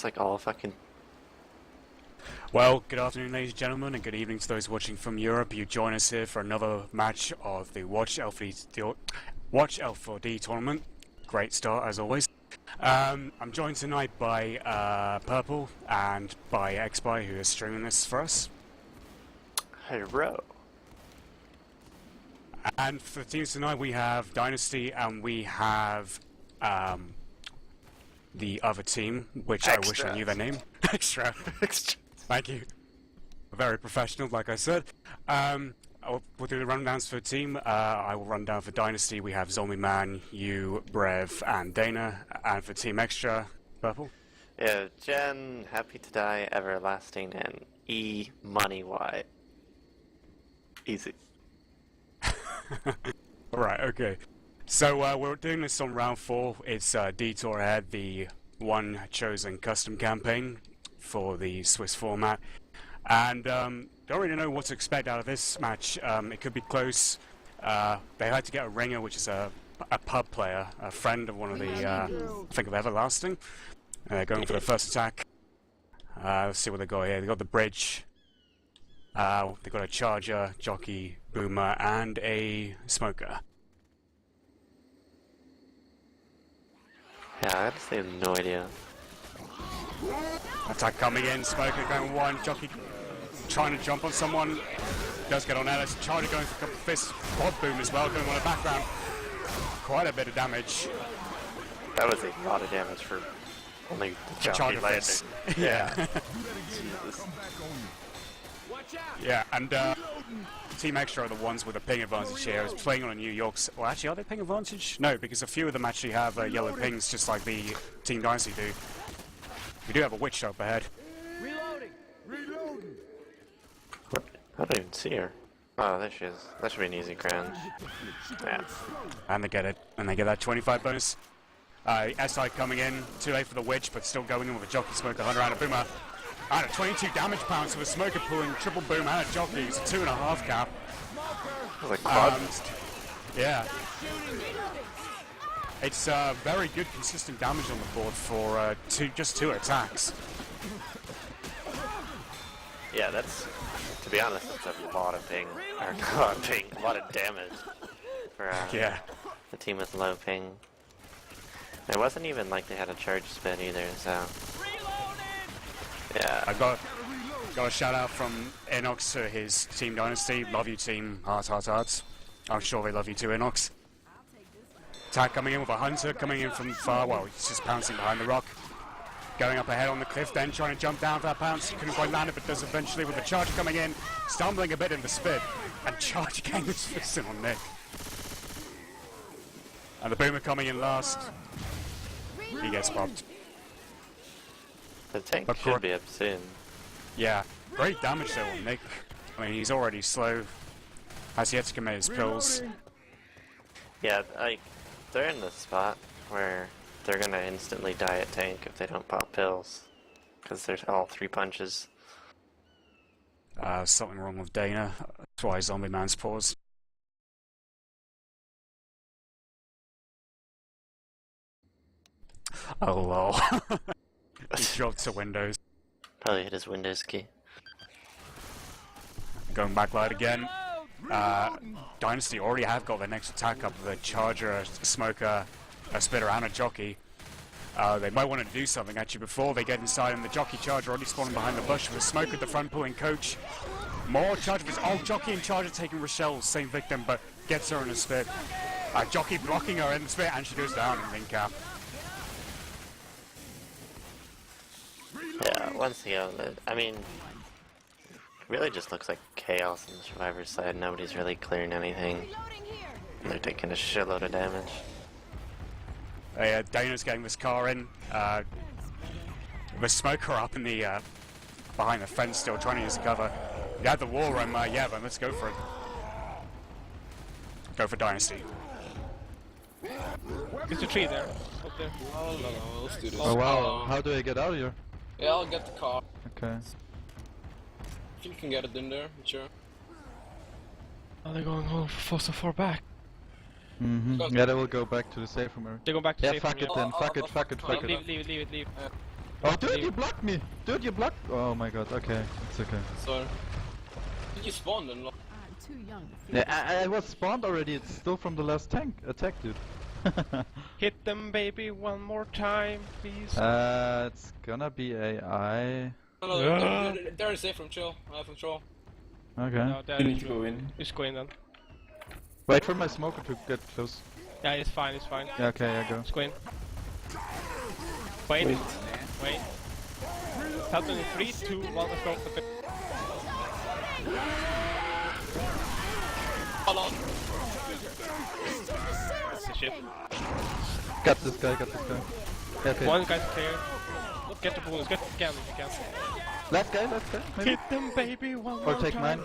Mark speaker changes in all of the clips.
Speaker 1: like all fucking...
Speaker 2: Well, good afternoon ladies and gentlemen, and good evening to those watching from Europe. You join us here for another match of the WatchL4D tournament. Great start as always. I'm joined tonight by Purple and by XBy, who is streaming this for us.
Speaker 1: Hello.
Speaker 2: And for the teams tonight we have Dynasty and we have the other team, which I wish I knew their name. Extra. Thank you. Very professional, like I said. We'll do the rundowns for the team. I will run down for Dynasty. We have Zombie Man, you, Brev, and Dana. And for Team Extra, Purple.
Speaker 1: Yeah, Jen, Happy to Die, Everlasting, and E, Money White. Easy.
Speaker 2: Alright, okay. So we're doing this on round 4. It's Detour ahead, the one chosen custom campaign for the Swiss format. And don't really know what to expect out of this match. It could be close. They had to get a ringer, which is a pub player, a friend of one of the, I think of Everlasting. Going for the first attack. Let's see what they got here. They got the bridge. They got a charger, jockey, boomer, and a smoker.
Speaker 1: Yeah, I honestly have no idea.
Speaker 2: Attack coming in, smoker going one, jockey trying to jump on someone. Does get on Ellis, charger going for a couple of fists, quad boom as well, going on the background. Quite a bit of damage.
Speaker 1: That was a lot of damage for only the jockey landing.
Speaker 2: Yeah.
Speaker 1: Jesus.
Speaker 2: Yeah, and Team Extra are the ones with a ping advantage here. I was playing on a New York's... Well, actually, are they ping advantage? No, because a few of them actually have yellow pings, just like the Team Dynasty do. We do have a witch up ahead.
Speaker 3: Reloading! Reloading!
Speaker 1: What? I don't even see her. Oh, there she is. That should be an easy crown. Yeah.
Speaker 2: And they get it. And they get that 25 bonus. SI coming in. Too late for the witch, but still going in with a jockey, smoker, hunter, and a boomer. And a 22 damage pounds with a smoker pulling triple boom and a jockey. It's a 2.5 cap.
Speaker 1: Like quad.
Speaker 2: Yeah. It's very good consistent damage on the board for just two attacks.
Speaker 1: Yeah, that's, to be honest, that's a lot of ping. Or not ping, a lot of damage for
Speaker 2: yeah.
Speaker 1: the team with low ping. It wasn't even like they had a charge spit either, so... Yeah.
Speaker 2: I got a shout out from Enox to his Team Dynasty. Love you, team. Hearts, hearts, hearts. I'm sure they love you too, Enox. Attack coming in with a hunter coming in from far. Well, he's just pouncing behind the rock. Going up ahead on the cliff, then trying to jump down for that pounce. Couldn't quite land it, but does eventually with the charge coming in. Stumbling a bit in the spit. And charge again is fisting on Nick. And the boomer coming in last. He gets popped.
Speaker 1: The tank should be up soon.
Speaker 2: Yeah, great damage though on Nick. I mean, he's already slow. Has yet to commit his pills.
Speaker 1: Yeah, like, they're in the spot where they're gonna instantly die at tank if they don't pop pills. Because there's all 3 punches.
Speaker 2: Something wrong with Dana. That's why Zombie Man's paused. Oh lol. He dropped to Windows.
Speaker 1: Probably hit his Windows key.
Speaker 2: Going back light again. Dynasty already have got their next attack up with a charger, a smoker, a spitter, and a jockey. They might want to do something actually before they get inside, and the jockey charger already spawning behind the bush with a smoker at the front pulling coach. More chargers. Oh, jockey and charger taking Rochelle, same victim, but gets her in a spit. Jockey blocking her in the spit, and she goes down in ring cap.
Speaker 1: Yeah, once again, I mean, it really just looks like chaos on the survivor side. Nobody's really clearing anything. They're taking a shitload of damage.
Speaker 2: Dana's getting this car in. The smoker up in the behind the fence, still trying to use the cover. You had the wall room, yeah, but let's go for it. Go for Dynasty.
Speaker 4: There's a tree there. Up there. Oh, no, let's do this.
Speaker 5: Oh wow, how do I get out of here?
Speaker 4: Yeah, I'll get the car.
Speaker 5: Okay.
Speaker 4: I think you can get it in there, sure.
Speaker 6: Oh, they're going home so far back.
Speaker 5: Yeah, they will go back to the safe room area.
Speaker 6: They go back to
Speaker 5: Yeah,
Speaker 6: safe
Speaker 5: fuck
Speaker 6: room,
Speaker 5: it then, fuck it.
Speaker 6: Leave it.
Speaker 5: Oh, dude, you blocked me! Dude, you blocked. Oh my god. Okay, it's okay.
Speaker 4: Sorry. Did you spawn then?
Speaker 7: I'm too young to feel
Speaker 5: Yeah, I was spawned already. It's still from the last tank attack, dude.
Speaker 6: Hit them, baby, one more time, please.
Speaker 5: It's gonna be AI.
Speaker 4: No, they're safe from chill. I have control.
Speaker 5: Okay.
Speaker 6: No, there
Speaker 8: You
Speaker 6: is
Speaker 8: need to go in.
Speaker 6: Just go in then.
Speaker 5: Wait for my smoker to get close.
Speaker 6: Yeah, it's fine, it's fine.
Speaker 5: Yeah, okay, yeah, go.
Speaker 6: Just go in. Wait. Wait. Help them in 3, 2, 1, let's go.
Speaker 4: Hold on.
Speaker 6: That's the shit.
Speaker 5: Got this guy, got this guy. Yeah, okay.
Speaker 6: One guy's clear. Get the bonus, get the can if you can.
Speaker 5: Last guy, maybe?
Speaker 6: Hit them, baby, one
Speaker 5: Or
Speaker 6: more
Speaker 5: take
Speaker 6: time.
Speaker 5: mine.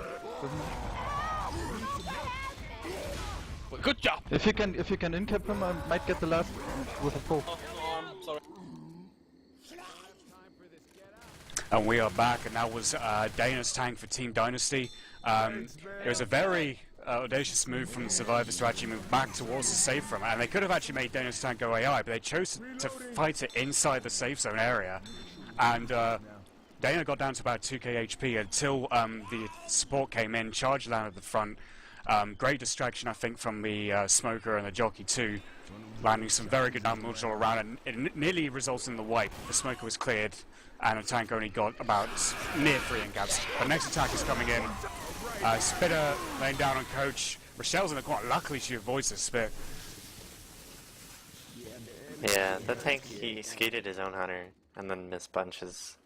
Speaker 6: Good job!
Speaker 5: If you can incap him, I might get the last with a pull.
Speaker 4: No arm, sorry.
Speaker 2: And we are back, and that was Dana's tank for Team Dynasty. It was a very audacious move from the survivors to actually move back towards the safe room, and they could have actually made Dana's tank go AI, but they chose to fight it inside the safe zone area. And Dana got down to about 2k HP until the support came in, charged down at the front. Great distraction, I think, from the smoker and the jockey too, landing some very good damage all around, and it nearly results in the wipe. The smoker was cleared, and the tank only got about near 3 engaps. The next attack is coming in. Spitter laying down on Coach. Rochelle's in the corner. Luckily, she avoids the spit.
Speaker 1: Yeah, the tank, he skated his own hunter and then missed bunches.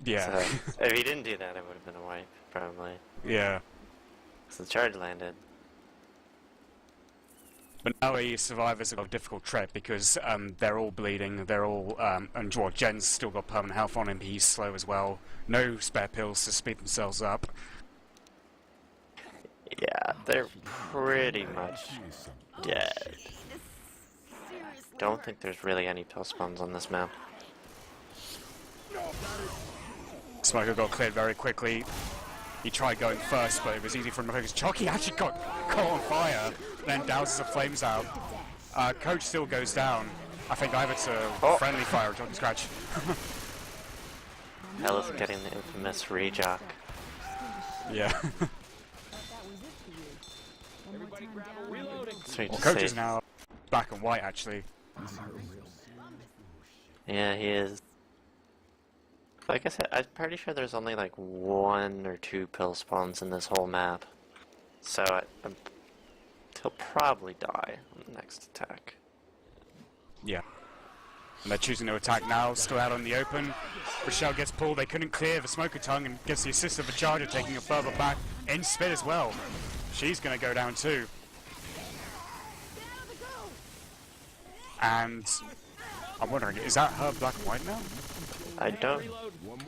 Speaker 2: Yeah.
Speaker 1: So, if he didn't do that, it would have been a wipe, probably.
Speaker 2: Yeah.
Speaker 1: So the charge landed.
Speaker 2: But now the survivors have got a difficult trip because they're all bleeding, they're all, and well, Jen's still got permanent health on him, he's slow as well. No spare pills to speed themselves up.
Speaker 1: Yeah, they're pretty much dead. Don't think there's really any pill spawns on this map.
Speaker 2: Smoker got cleared very quickly. He tried going first, but it was easy for him because Jockey actually got caught on fire, then douses the flames out. Coach still goes down. I think either to friendly fire or Jockey Scratch.
Speaker 1: Ella's getting the infamous rejock.
Speaker 2: Yeah.
Speaker 1: Sweet
Speaker 2: Well,
Speaker 1: to
Speaker 2: Coach
Speaker 1: see.
Speaker 2: is now black and white, actually.
Speaker 1: Yeah, he is. Like I said, I'm pretty sure there's only like 1 or 2 pill spawns in this whole map. So he'll probably die on the next attack.
Speaker 2: Yeah. And they're choosing to attack now, still out on the open. Rochelle gets pulled, they couldn't clear the smoker tongue and gets the assist of the charger, taking her further back. In spit as well. She's gonna go down too. And I'm wondering, is that her black and white now?
Speaker 1: I don't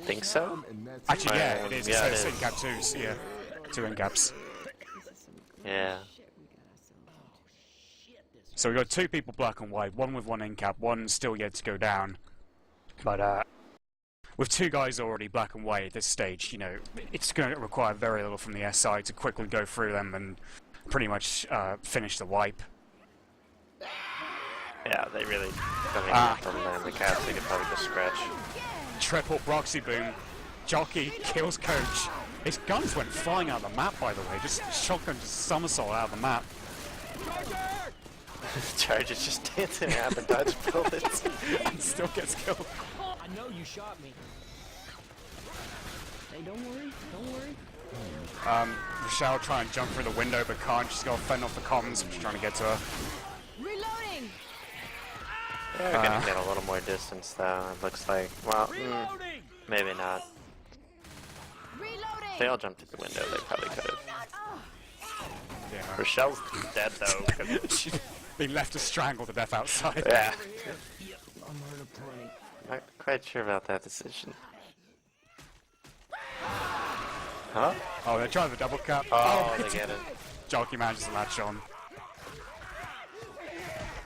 Speaker 1: think so.
Speaker 2: Actually, yeah, it is.
Speaker 1: Yeah,
Speaker 2: It says
Speaker 1: it is.
Speaker 2: in-gap twos, yeah. 2 in-gaps.
Speaker 1: Yeah.
Speaker 2: So we've got 2 people black and white, 1 with 1 in-cap, 1 still yet to go down. But with 2 guys already black and white at this stage, you know, it's going to require very little from the SI to quickly go through them and pretty much finish the wipe.
Speaker 1: Yeah, they really don't even from the cats, they could probably just scratch.
Speaker 2: Triple proxy boom. Jockey kills Coach. His guns went flying out of the map, by the way. Just shotgun just somersault out of the map.
Speaker 1: Charger's just dancing around and dodge bullets.
Speaker 2: And still gets killed.
Speaker 3: I know you shot me. Hey, don't worry, don't worry.
Speaker 2: Rochelle trying and jump through the window but can't. She's got to fend off the comms, which is trying to get to her.
Speaker 7: Reloading!
Speaker 1: They're gonna get a little more distance though, it looks like. Well, maybe not.
Speaker 7: Reloading!
Speaker 1: If they all jumped through the window, they probably could have.
Speaker 2: Yeah.
Speaker 1: Rochelle's dead though. 'Cause
Speaker 2: She's been left to strangle to death outside.
Speaker 1: yeah.
Speaker 3: I'm hurt of plenty.
Speaker 1: Not quite sure about that decision. Huh?
Speaker 2: Oh, they're trying the double cap.
Speaker 1: Oh, they get it.
Speaker 2: Jockey manages to latch on.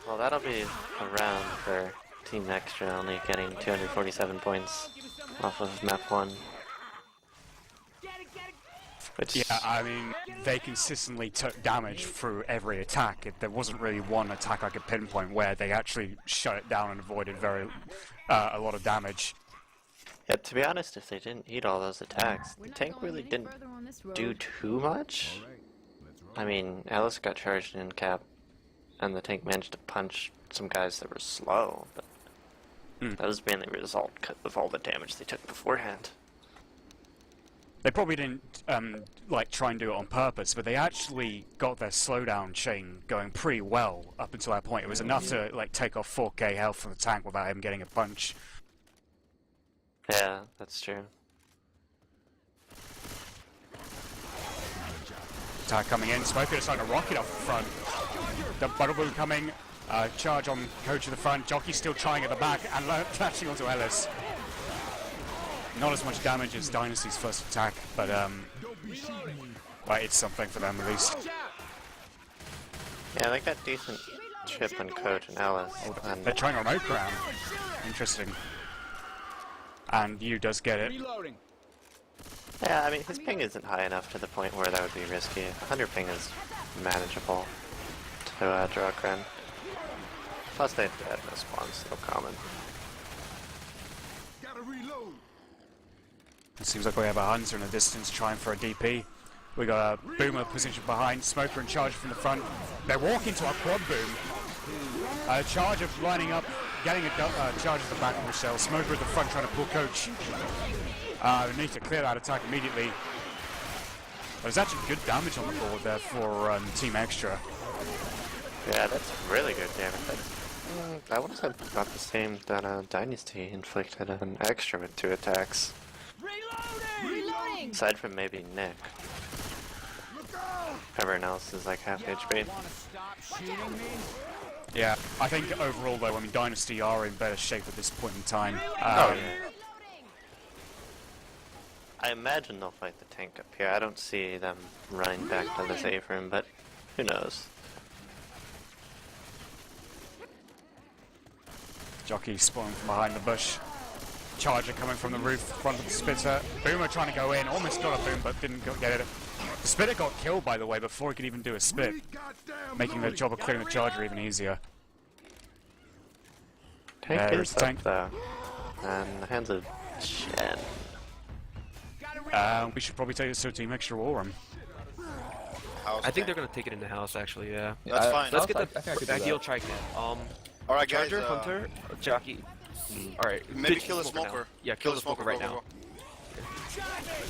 Speaker 1: Well, that'll be a round for Team Extra, only getting 247 points off of map 1. Which,
Speaker 2: Yeah, I mean, they consistently took damage through every attack. There wasn't really one attack I could pinpoint where they actually shut it down and avoided a lot of damage.
Speaker 1: Yeah, to be honest, if they didn't eat all those attacks,
Speaker 7: We're
Speaker 1: the
Speaker 7: not
Speaker 1: tank
Speaker 7: going
Speaker 1: really
Speaker 7: any
Speaker 1: didn't
Speaker 7: further on this road.
Speaker 1: do too much. I mean, Alice got charged in cap, and the tank managed to punch some guys that were slow, but that was mainly a result of all the damage they took beforehand.
Speaker 2: They probably didn't like try and do it on purpose, but they actually got their slowdown chain going pretty well up until that point. It was enough to like take off 4k health from the tank without him getting a punch.
Speaker 1: Yeah, that's true.
Speaker 2: Attack coming in, Smoker deciding to rocket off the front. The Buttle Boom coming, charge on Coach at the front, Jockey still trying at the back and latching onto Ellis. Not as much damage as Dynasty's first attack, but it's something for them at least.
Speaker 1: Yeah, they got decent chip on Coach and Alice. And
Speaker 2: They're trying to remote ground. Interesting. And you does get it.
Speaker 3: Reloading.
Speaker 1: yeah, I mean, his ping isn't high enough to the point where that would be risky. 100 ping is manageable to draw Kren. Plus, they had no spawns, so common.
Speaker 2: It seems like we have a Hunter in the distance trying for a DP. We got a Boomer position behind, Smoker and Charger from the front. They're walking to our quad boom. Charger lining up, getting a Charger at the back of Michelle. Smoker at the front trying to pull Coach. We need to clear that attack immediately. There's actually good damage on the board there for Team Extra.
Speaker 1: Yeah, that's really good damage. I want to say about the same that Dynasty inflicted an extra with 2 attacks.
Speaker 7: Reloading!
Speaker 1: Aside from maybe Nick. Everyone else is like half HP.
Speaker 3: Wanna stop shooting me?
Speaker 2: Yeah, I think overall though, I mean Dynasty are in better shape at this point in time.
Speaker 1: Oh, yeah. I imagine they'll fight the tank up here. I don't see them running back to the safe room, but who knows?
Speaker 2: Jockey spawning from behind the bush. Charger coming from the roof, front of the Spitter. Boomer trying to go in, almost got a boom, but didn't get it. The Spitter got killed, by the way, before he could even do a spit, making the job of clearing the Charger even easier.
Speaker 1: Tank
Speaker 2: There's
Speaker 1: is
Speaker 2: the tank.
Speaker 1: up though, and the hands of Shen.
Speaker 2: We should probably take this to a Team Extra war room.
Speaker 8: I think they're gonna take it in the house, actually. Yeah.
Speaker 9: That's fine.
Speaker 8: Let's get
Speaker 9: I think I could do
Speaker 8: the ideal
Speaker 9: that.
Speaker 8: Trican.
Speaker 9: All right, guys.
Speaker 8: Charger, Hunter, Jockey. All right.
Speaker 9: Maybe
Speaker 8: ditch
Speaker 9: kill the
Speaker 8: now.
Speaker 9: smoker.
Speaker 8: Yeah, kill the smoker right now.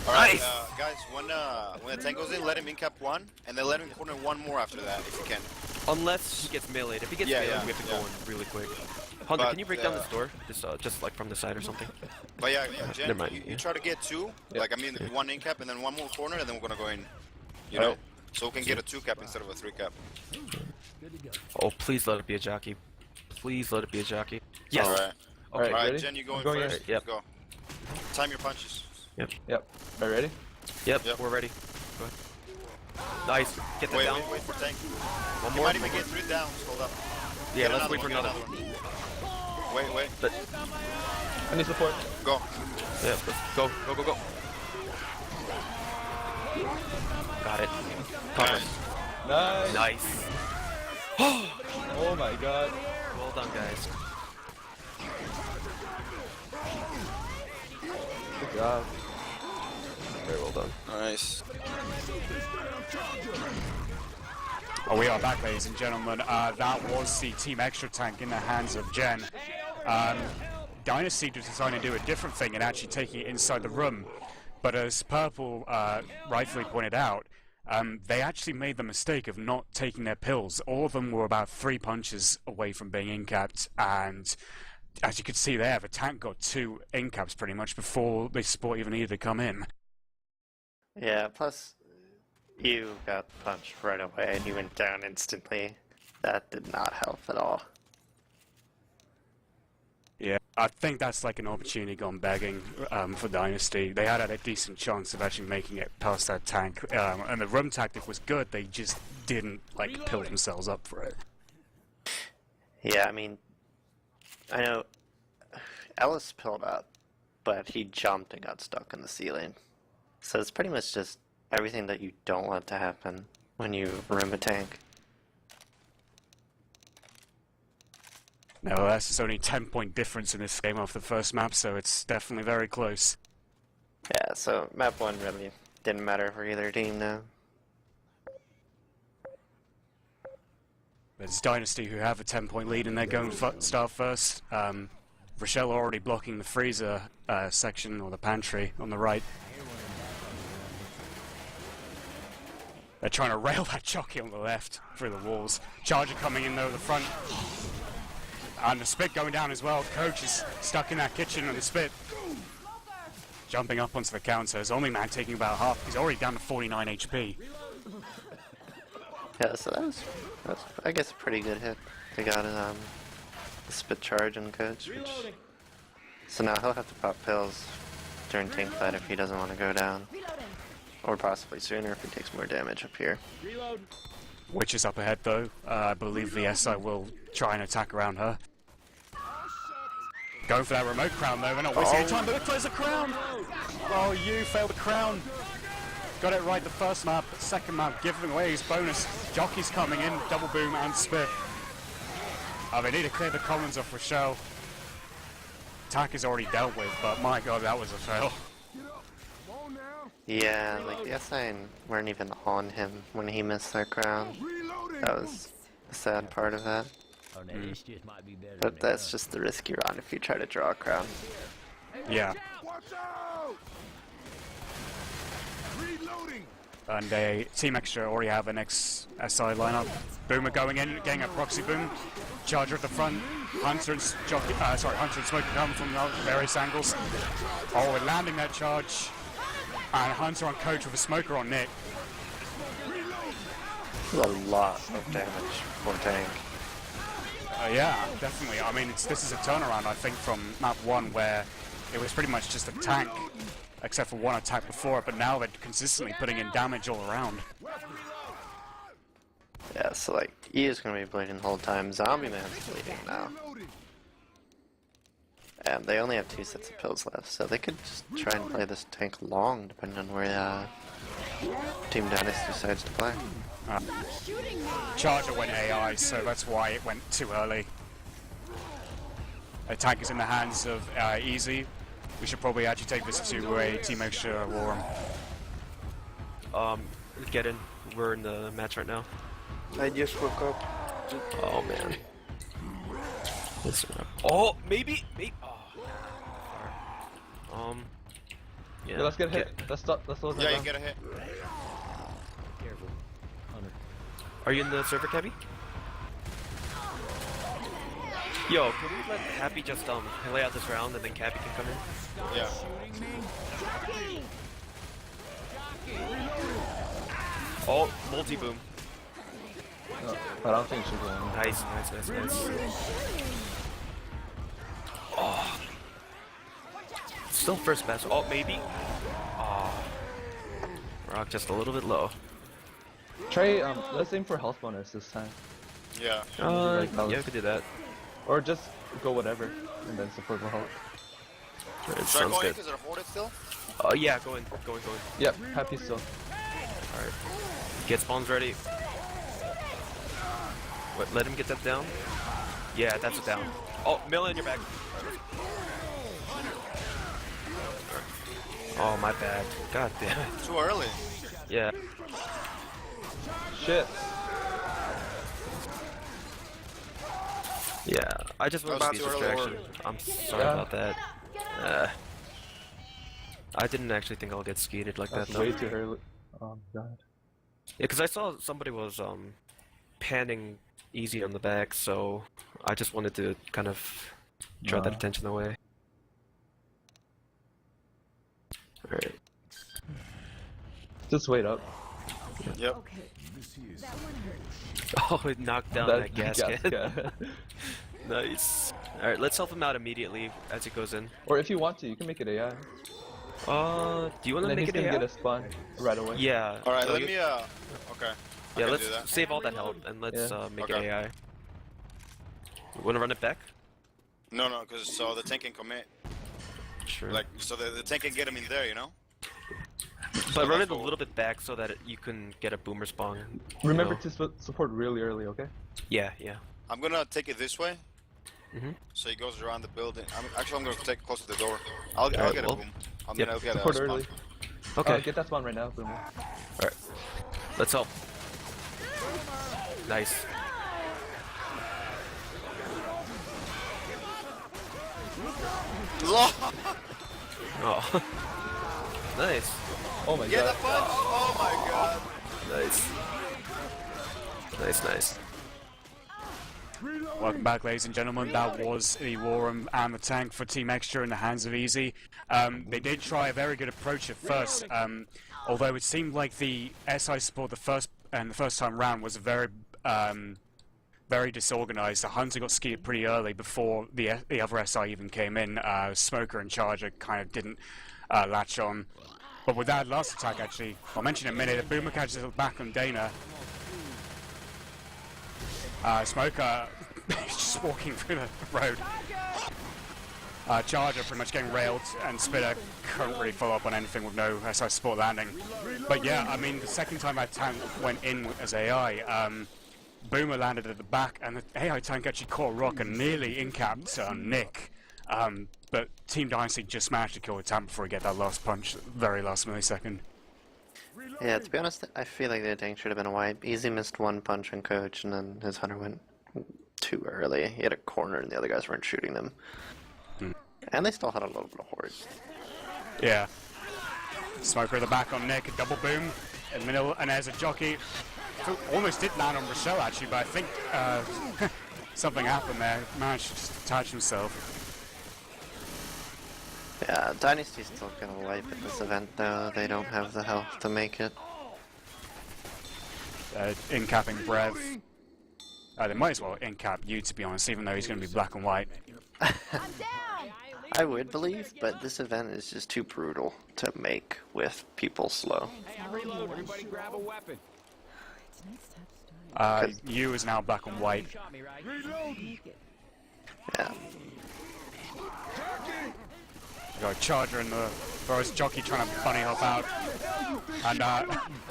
Speaker 9: All right,
Speaker 8: Nice.
Speaker 9: guys. When the tank goes in, let him incap 1, and then let him corner 1 more after that, if you can.
Speaker 8: Unless he gets meleeed. If he gets
Speaker 9: Yeah,
Speaker 8: meleeed,
Speaker 9: yeah,
Speaker 8: we have to
Speaker 9: yeah.
Speaker 8: go in really quick. Hunter,
Speaker 9: But,
Speaker 8: can you break down this door? Just like from the side or something?
Speaker 9: But yeah, Jen,
Speaker 8: Never mind,
Speaker 9: you
Speaker 8: yeah.
Speaker 9: try to get 2. Like, I mean, 1 incap and then 1 more corner, and then we're gonna go in. You know? So we can get a 2 cap instead of a 3 cap.
Speaker 8: Oh, please let it be a jockey. Please let it be a jockey. Yes.
Speaker 9: Alright.
Speaker 8: Okay.
Speaker 9: Alright, Jen, you go in
Speaker 3: Going in.
Speaker 9: first.
Speaker 8: Yep.
Speaker 9: Go. Time your punches.
Speaker 3: Yep. Are you ready?
Speaker 8: Yep.
Speaker 9: Yep.
Speaker 8: We're ready. Go ahead. Nice. Get that
Speaker 9: Wait,
Speaker 8: down.
Speaker 9: wait for tank.
Speaker 8: One
Speaker 9: You
Speaker 8: more.
Speaker 9: might even get 3 downs. Hold up.
Speaker 8: Yeah,
Speaker 9: Get
Speaker 8: let's wait for
Speaker 9: get
Speaker 8: another.
Speaker 9: Wait, wait.
Speaker 3: I need support.
Speaker 9: Go.
Speaker 8: Yeah, let's go. Go, go, go. Got it. Cover.
Speaker 3: Nice.
Speaker 8: Nice.
Speaker 3: Oh my god.
Speaker 8: Well done, guys.
Speaker 3: Good job. Very well done.
Speaker 9: Nice.
Speaker 2: Oh, we are back, ladies and gentlemen. That was the Team Extra tank in the hands of Jen. Dynasty decided to do a different thing and actually taking it inside the room. But as Purple rightfully pointed out, they actually made the mistake of not taking their pills. All of them were about 3 punches away from being incapped, and as you could see there, the tank got 2 incaps pretty much before the support even needed to come in.
Speaker 1: Yeah, plus you got punched right away and you went down instantly. That did not help at all.
Speaker 2: Yeah, I think that's like an opportunity gone begging for Dynasty. They had a decent chance of actually making it past that tank, and the room tactic was good. They just didn't like pill themselves up for it.
Speaker 1: Yeah, I mean, I know Ellis pilled up, but he jumped and got stuck in the ceiling. So it's pretty much just everything that you don't want to happen when you room a tank.
Speaker 2: Nevertheless, it's only 10-point difference in this game off the first map, so it's definitely very close.
Speaker 1: Yeah, so map 1 really didn't matter for either team now.
Speaker 2: There's Dynasty who have a 10-point lead and they're going start first. Rochelle already blocking the freezer section, or the pantry, on the right. They're trying to rail that jockey on the left through the walls. Charger coming in though, the front. And the spit going down as well. Coach is stuck in that kitchen on the spit. Jumping up onto the counter. His only man taking about half. He's already down to 49 HP.
Speaker 1: Yeah, so that was I guess a pretty good hit. They got a spit charge on Coach. So now he'll have to pop pills during tank fight if he doesn't want to go down. Or possibly sooner if he takes more damage up here.
Speaker 2: Witch is up ahead though. I believe the SI will try and attack around her. Going for that remote crown though, we're not wasting any time, but there's a crown! Oh, you failed the crown! Got it right the first map, but second map giving away his bonus. Jockey's coming in, double boom and spit. Oh, they need to clear the commons off Rochelle. Attack is already dealt with, but my god, that was a fail.
Speaker 1: Yeah, like the SI weren't even on him when he missed that crown. That was the sad part of that. But that's just the risk you're on if you try to draw a crown.
Speaker 2: Yeah. And Team Extra already have an SI lineup. Boomer going in, getting a proxy boom. Charger at the front. Hunter and Hunter and Smoker coming from various angles. Oh, we're landing that charge. And Hunter on Coach with a Smoker on Nick.
Speaker 1: A lot of damage for tank.
Speaker 2: Yeah, definitely. I mean, this is a turnaround, I think, from map 1 where it was pretty much just a tank, except for one attack before, but now they're consistently putting in damage all around.
Speaker 1: Yeah, so like, E is going to be bleeding the whole time. Zombie Man's bleeding now. And they only have 2 sets of pills left, so they could just try and play this tank long, depending on where Team Dynasty decides to play.
Speaker 2: Charger went AI, so that's why it went too early. Attack is in the hands of Easy. We should probably actually take this to a Team Extra war room.
Speaker 8: Get in. We're in the match right now.
Speaker 3: I just woke up.
Speaker 8: Oh man. Oh, maybe. Oh. Yeah.
Speaker 3: Let's get hit. Let's slow that
Speaker 9: Yeah,
Speaker 3: down.
Speaker 9: you get a hit.
Speaker 8: Are you in the server, Cabby? Yo, can we let Happy just lay out this round and then Cabby can come in?
Speaker 9: Yeah.
Speaker 8: Oh, multi-boom.
Speaker 3: I don't think she's going.
Speaker 8: Nice. Oh. Still first match. Oh, maybe. Oh. Rock just a little bit low.
Speaker 3: Trey, let's aim for health bonus this time.
Speaker 9: Yeah.
Speaker 8: Yeah, we could do that.
Speaker 3: Or just go whatever, and then support will help.
Speaker 8: Alright,
Speaker 9: Should I
Speaker 8: sounds
Speaker 9: go in
Speaker 8: good.
Speaker 9: because they're hoarded still?
Speaker 8: Yeah, go in.
Speaker 3: Yep, happy still.
Speaker 8: Alright. Get spawns ready. Wait, let him get that down. Yeah, that's it down. Oh, Mila in your back. Oh, my bad. God damn it.
Speaker 9: Too early.
Speaker 8: Yeah.
Speaker 3: Shit.
Speaker 8: Yeah, I just went
Speaker 9: That
Speaker 8: about
Speaker 9: was
Speaker 8: the
Speaker 9: too early
Speaker 8: distraction. I'm sorry about that. I didn't actually think I'll get skeeted like
Speaker 3: That's
Speaker 8: that.
Speaker 3: way
Speaker 8: No.
Speaker 3: too early. Oh god.
Speaker 8: Yeah, because I saw somebody was panning easy on the back, so I just wanted to kind of draw that attention away. Alright.
Speaker 3: Just wait up.
Speaker 9: Yep.
Speaker 8: Oh, it knocked down that gasket. Nice. Alright, let's help him out immediately as he goes in.
Speaker 3: Or if you want to, you can make it AI.
Speaker 8: Do you want to
Speaker 3: And then
Speaker 8: make
Speaker 3: he's
Speaker 8: it
Speaker 3: gonna
Speaker 8: AI?
Speaker 3: get a spawn right away.
Speaker 8: Yeah.
Speaker 9: Alright,
Speaker 8: No,
Speaker 9: let
Speaker 8: you-
Speaker 9: me, okay. I
Speaker 8: Yeah,
Speaker 9: can
Speaker 8: let's
Speaker 9: do that.
Speaker 8: save all that health and let's make
Speaker 9: Okay.
Speaker 8: it AI. Want to run it back?
Speaker 9: No, because so the tank can commit.
Speaker 8: Sure.
Speaker 9: Like, so the tank can get him in there, you know?
Speaker 8: But run
Speaker 9: that's
Speaker 8: it a
Speaker 9: cool.
Speaker 8: little bit back so that you can get a boomer spawn.
Speaker 3: Remember
Speaker 8: No.
Speaker 3: to support really early, okay?
Speaker 8: Yeah.
Speaker 9: I'm gonna take it this way. So he goes around the building. I'm gonna take close to the door. I'll get
Speaker 8: Alright,
Speaker 9: a
Speaker 8: well,
Speaker 9: boom.
Speaker 8: yep.
Speaker 9: I'll get a
Speaker 3: Support
Speaker 9: spawn.
Speaker 3: early.
Speaker 8: Okay,
Speaker 3: Get that spawn right now, Boomer.
Speaker 8: let's help. Nice. Oh. Nice.
Speaker 3: Oh my
Speaker 9: Get
Speaker 3: god.
Speaker 9: the punch! Oh my god!
Speaker 8: Nice. Nice.
Speaker 2: Welcome back, ladies and gentlemen. That was the War Room and the tank for Team Extra in the hands of Easy. They did try a very good approach at first, although it seemed like the SI support the first time round was very disorganized. The Hunter got skied pretty early before the other SI even came in. Smoker and Charger kind of didn't latch on. But with that last attack, actually, I'll mention in a minute, the Boomer catches it back on Dana. Smoker is just walking through the road. Charger pretty much getting railed, and Spitter couldn't really follow up on anything with no SI support landing. But yeah, I mean, the second time that tank went in as AI, Boomer landed at the back, and the AI tank actually caught a rock and nearly in-capped Nick. But Team Dynasty just managed to kill the tank before he get that last punch, very last millisecond.
Speaker 1: Yeah, to be honest, I feel like the tank should have been a wipe. Easy missed one punch on Coach, and then his Hunter went too early. He had a corner, and the other guys weren't shooting them. And they still had a little bit of horde.
Speaker 2: Yeah. Smoker at the back on Nick, a double boom in the middle, and there's a jockey. Almost did land on Rochelle actually, but I think something happened there. Managed to just detach himself.
Speaker 1: Yeah, Dynasty's still gonna wipe at this event, though. They don't have the health to make it.
Speaker 2: In-capping Brev. They might as well in-cap you, to be honest, even though he's going to be black and white.
Speaker 1: I would believe, but this event is just too brutal to make with people slow.
Speaker 6: Everybody grab a weapon.
Speaker 2: You is now black and white.
Speaker 1: Yeah.
Speaker 2: You got a Charger in the first jockey trying to bunny hop out. And I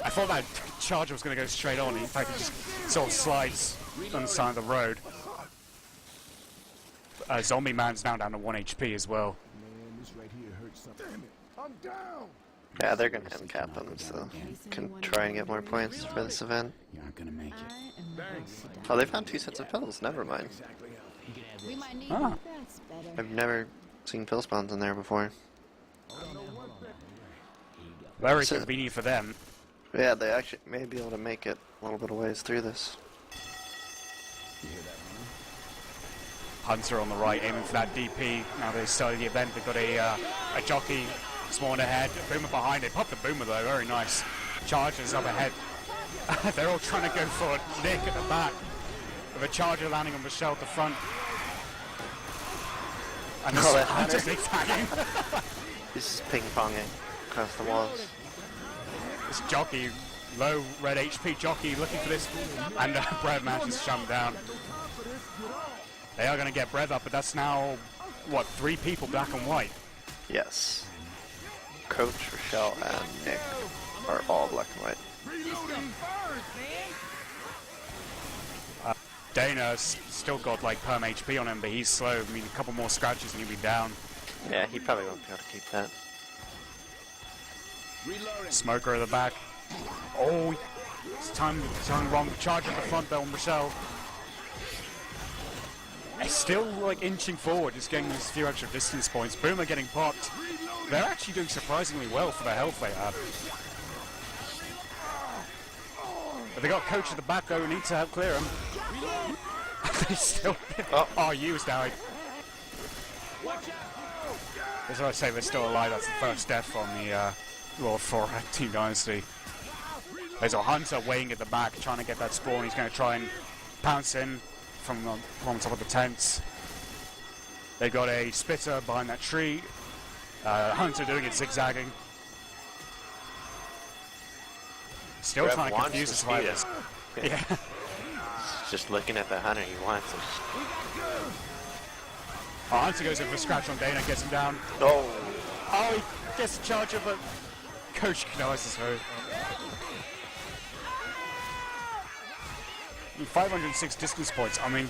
Speaker 2: thought that Charger was going to go straight on. In fact, he just sort of slides on the side of the road. Zombie Man's now down to 1 HP as well.
Speaker 1: Yeah, they're gonna end cap them, so can try and get more points for this event.
Speaker 10: You're not gonna make it.
Speaker 1: Oh, they found 2 sets of pills. Never mind. I've never seen pill spawns in there before.
Speaker 2: Very convenient for them.
Speaker 1: Yeah, they actually may be able to make it a little bit of ways through this.
Speaker 2: Hunter on the right, aiming for that DP. Now they started the event, they've got a jockey spawned ahead. Boomer behind it. Pop the Boomer though, very nice. Chargers up ahead. They're all trying to go for Nick at the back. With a Charger landing on Michelle at the front. And the Hunter zigzagging.
Speaker 1: He's just ping-ponging across the walls.
Speaker 2: This jockey, low red HP jockey, looking for this. And Brev manages to shut him down. They are going to get Brev up, but that's now, what, 3 people black and white?
Speaker 1: Yes. Coach, Rochelle, and Nick are all black and white.
Speaker 2: Dana's still got like perm HP on him, but he's slow. I mean, a couple more scratches and he'll be down.
Speaker 1: Yeah, he probably won't be able to keep that.
Speaker 2: Smoker at the back. Oh, it's time wrong. Charge at the front though on Rochelle. He's still like inching forward, just getting these few extra distance points. Boomer getting popped. They're actually doing surprisingly well for the health they have. But they got Coach at the back though, who needs to help clear him. They still... Oh, U's died. As I say, they're still alive. That's the first death on the well, for Team Dynasty. There's a Hunter waiting at the back, trying to get that spawn. He's going to try and pounce in from on top of the tents. They got a Spitter behind that tree. Hunter doing it zigzagging. Still
Speaker 1: Brev
Speaker 2: trying to
Speaker 1: wants
Speaker 2: confuse
Speaker 1: to
Speaker 2: the survivors. Yeah.
Speaker 1: Just looking at the Hunter, he wants it.
Speaker 2: Oh, Hunter goes in for a scratch on Dana, gets him down.
Speaker 1: Oh!
Speaker 2: Oh, he gets the Charger, but Coach acknowledges her. 506 distance points. I mean,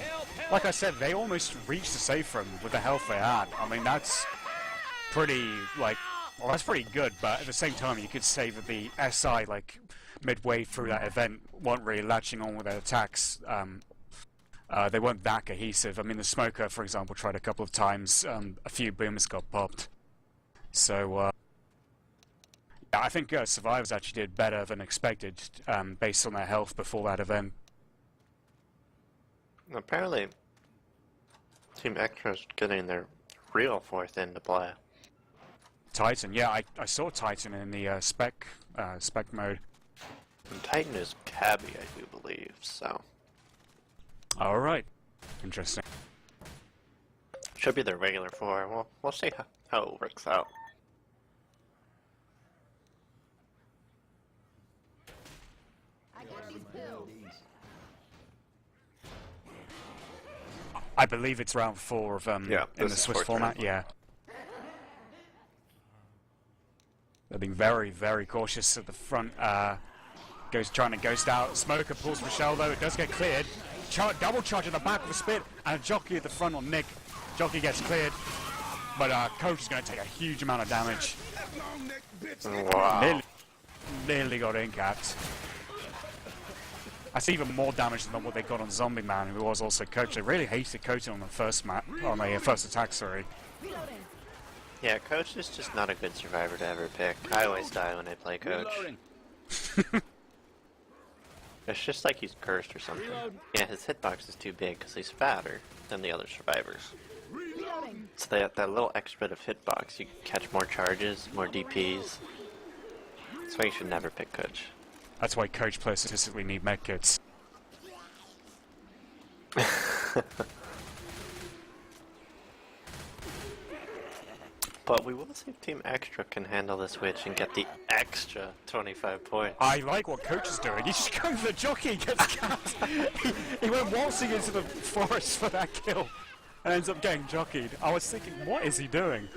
Speaker 2: like I said, they almost reached the save room with the health they had. I mean, that's pretty, like, well, that's pretty good, but at the same time, you could say that the SI, like, midway through that event, weren't really latching on with their attacks. They weren't that cohesive. I mean, the Smoker, for example, tried a couple of times. A few boomers got popped. So, yeah, I think Survivors actually did better than expected, based on their health before that event.
Speaker 1: Apparently, Team Extra's getting their real fourth into play.
Speaker 2: Titan, yeah, I saw Titan in the spec mode.
Speaker 1: And Titan is Cabby, I do believe, so...
Speaker 2: Alright. Interesting.
Speaker 1: Should be their regular four. We'll see how it works out.
Speaker 2: I believe it's round 4 of in the Swiss format, yeah. They're being very, very cautious at the front. Goes trying to ghost out. Smoker pulls Rochelle though, it does get cleared. Double charge at the back with a spit, and a jockey at the front on Nick. Jockey gets cleared, but Coach is going to take a huge amount of damage.
Speaker 1: Wow.
Speaker 2: Nearly got incapped. That's even more damage than what they got on Zombie Man, who was also Coach. They really hated Coach on the first first attack, sorry.
Speaker 1: Yeah, Coach is just not a good survivor to ever pick. I always die when I play Coach. It's just like he's cursed or something. Yeah, his hitbox is too big because he's fatter than the other survivors. So that little extra bit of hitbox, you can catch more charges, more DPs. That's why you should never pick Coach.
Speaker 2: That's why Coach players statistically need medkits.
Speaker 1: But we will see if Team Extra can handle this witch and get the extra 25 points.
Speaker 2: I like what Coach is doing. He's just going for the jockey, gets capped. he went waltzing into the forest for that kill and ends up getting jockeyed. I was thinking, what is he doing?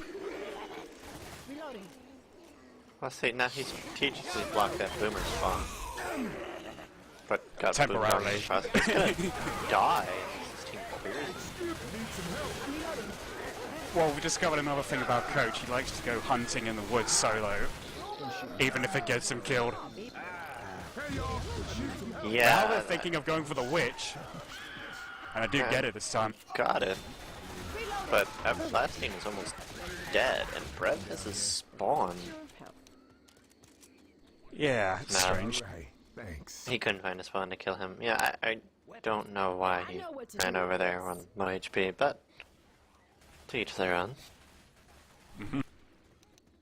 Speaker 1: Let's see, now he strategically blocked that boomer spawn. But got
Speaker 2: temporarily.
Speaker 1: He's gonna die. This team clears.
Speaker 2: Well, we discovered another thing about Coach. He likes to go hunting in the woods solo, even if it gets him killed.
Speaker 1: Yeah.
Speaker 2: Now they're thinking of going for the witch, and I do get it this time.
Speaker 1: Got it. But Everlasting is almost dead, and Brev has his spawn.
Speaker 2: Yeah, it's strange.
Speaker 1: He couldn't find a spawn to kill him. Yeah, I don't know why he ran over there on low HP, but to each their own.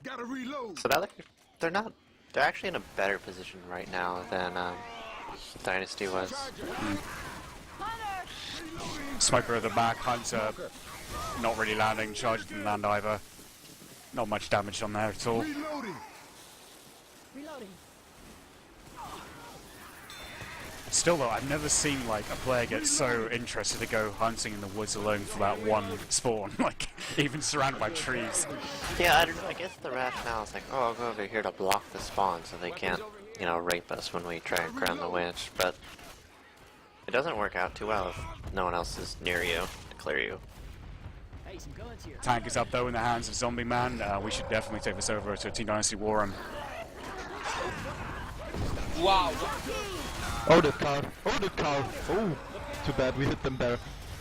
Speaker 11: Gotta reload.
Speaker 1: So now they're actually in a better position right now than Dynasty was.
Speaker 2: Smoker at the back, Hunter not really landing, Charge didn't land either. Not much damage on there at all. Still though, I've never seen like a player get so interested to go hunting in the woods alone for that one spawn, like even surrounded by trees.
Speaker 1: Yeah, I don't know, I guess the rationale is like, oh, I'll go over here to block the spawn so they can't, you know, rape us when we try and crown the witch, but it doesn't work out too well if no one else is near you to clear you.
Speaker 2: Tank is up though in the hands of Zombie Man. We should definitely take this over to a Team Dynasty war room.
Speaker 4: Wow.
Speaker 5: Oh, the car. Oh, the car. Oh, too bad we hit them there.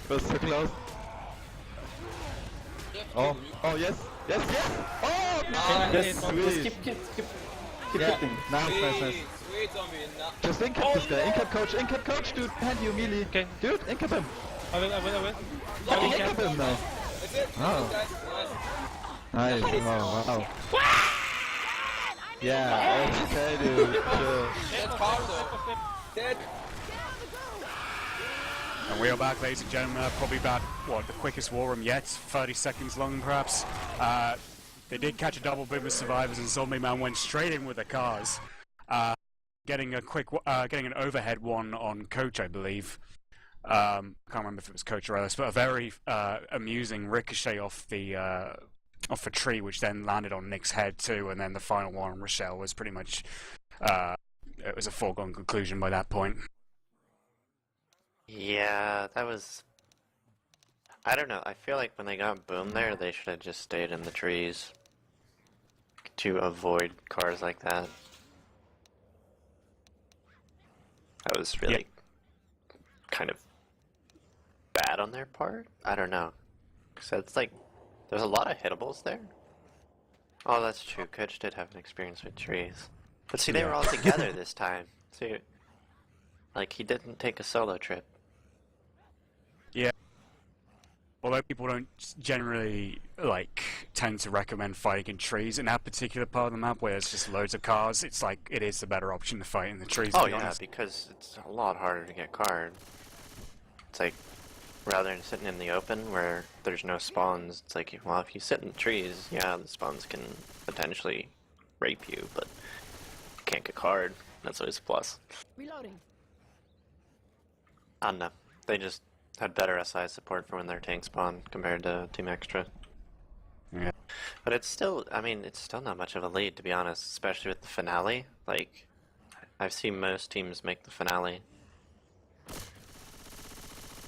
Speaker 5: Was so close. Oh, oh yes, yes, yes. Oh,
Speaker 6: Yes,
Speaker 5: sweet.
Speaker 6: keep
Speaker 5: Yeah. Nice.
Speaker 4: Sweet zombie.
Speaker 5: Just incap this guy. Incap coach, dude. Hand you melee.
Speaker 6: Okay.
Speaker 5: Dude, incap him.
Speaker 6: I will.
Speaker 5: Oh, incap him now.
Speaker 4: That's it.
Speaker 5: Oh.
Speaker 4: Nice.
Speaker 5: Nice. Wow. Yeah, okay, dude. Chill.
Speaker 4: Dead Carlo. Dead.
Speaker 2: And we are back, ladies and gentlemen. Probably about, what, the quickest war room yet? 30 seconds long, perhaps. They did catch a double boom of survivors, and Zombie Man went straight in with the cars. Getting an overhead one on Coach, I believe. Can't remember if it was Coach or Ellis, but a very amusing ricochet off the tree, which then landed on Nick's head too, and then the final one on Rochelle was pretty much it was a foregone conclusion by that point.
Speaker 1: Yeah, that was I don't know. I feel like when they got boom there, they should have just stayed in the trees to avoid cars like that. That was really kind of bad on their part. I don't know. Cause it's like there's a lot of hittables there. Oh, that's true. Coach did have an experience with trees, but see, they were all together this time. See, like he didn't take a solo trip.
Speaker 2: Yeah. Although people don't generally like tend to recommend fighting in trees in that particular part of the map where there's just loads of cars, it's like it is the better option to fight in the trees.
Speaker 1: Oh
Speaker 2: to be
Speaker 1: yeah,
Speaker 2: honest.
Speaker 1: because it's a lot harder to get card. It's like rather than sitting in the open where there's no spawns, it's like, well, if you sit in the trees, yeah, the spawns can potentially rape you, but you can't get card. That's always a plus.
Speaker 7: Reloading.
Speaker 1: I don't know. They just had better SI support for when their tank spawn compared to Team Extra.
Speaker 2: Yeah.
Speaker 1: But it's still, I mean, it's still not much of a lead, to be honest, especially with the finale. Like, I've seen most teams make the finale.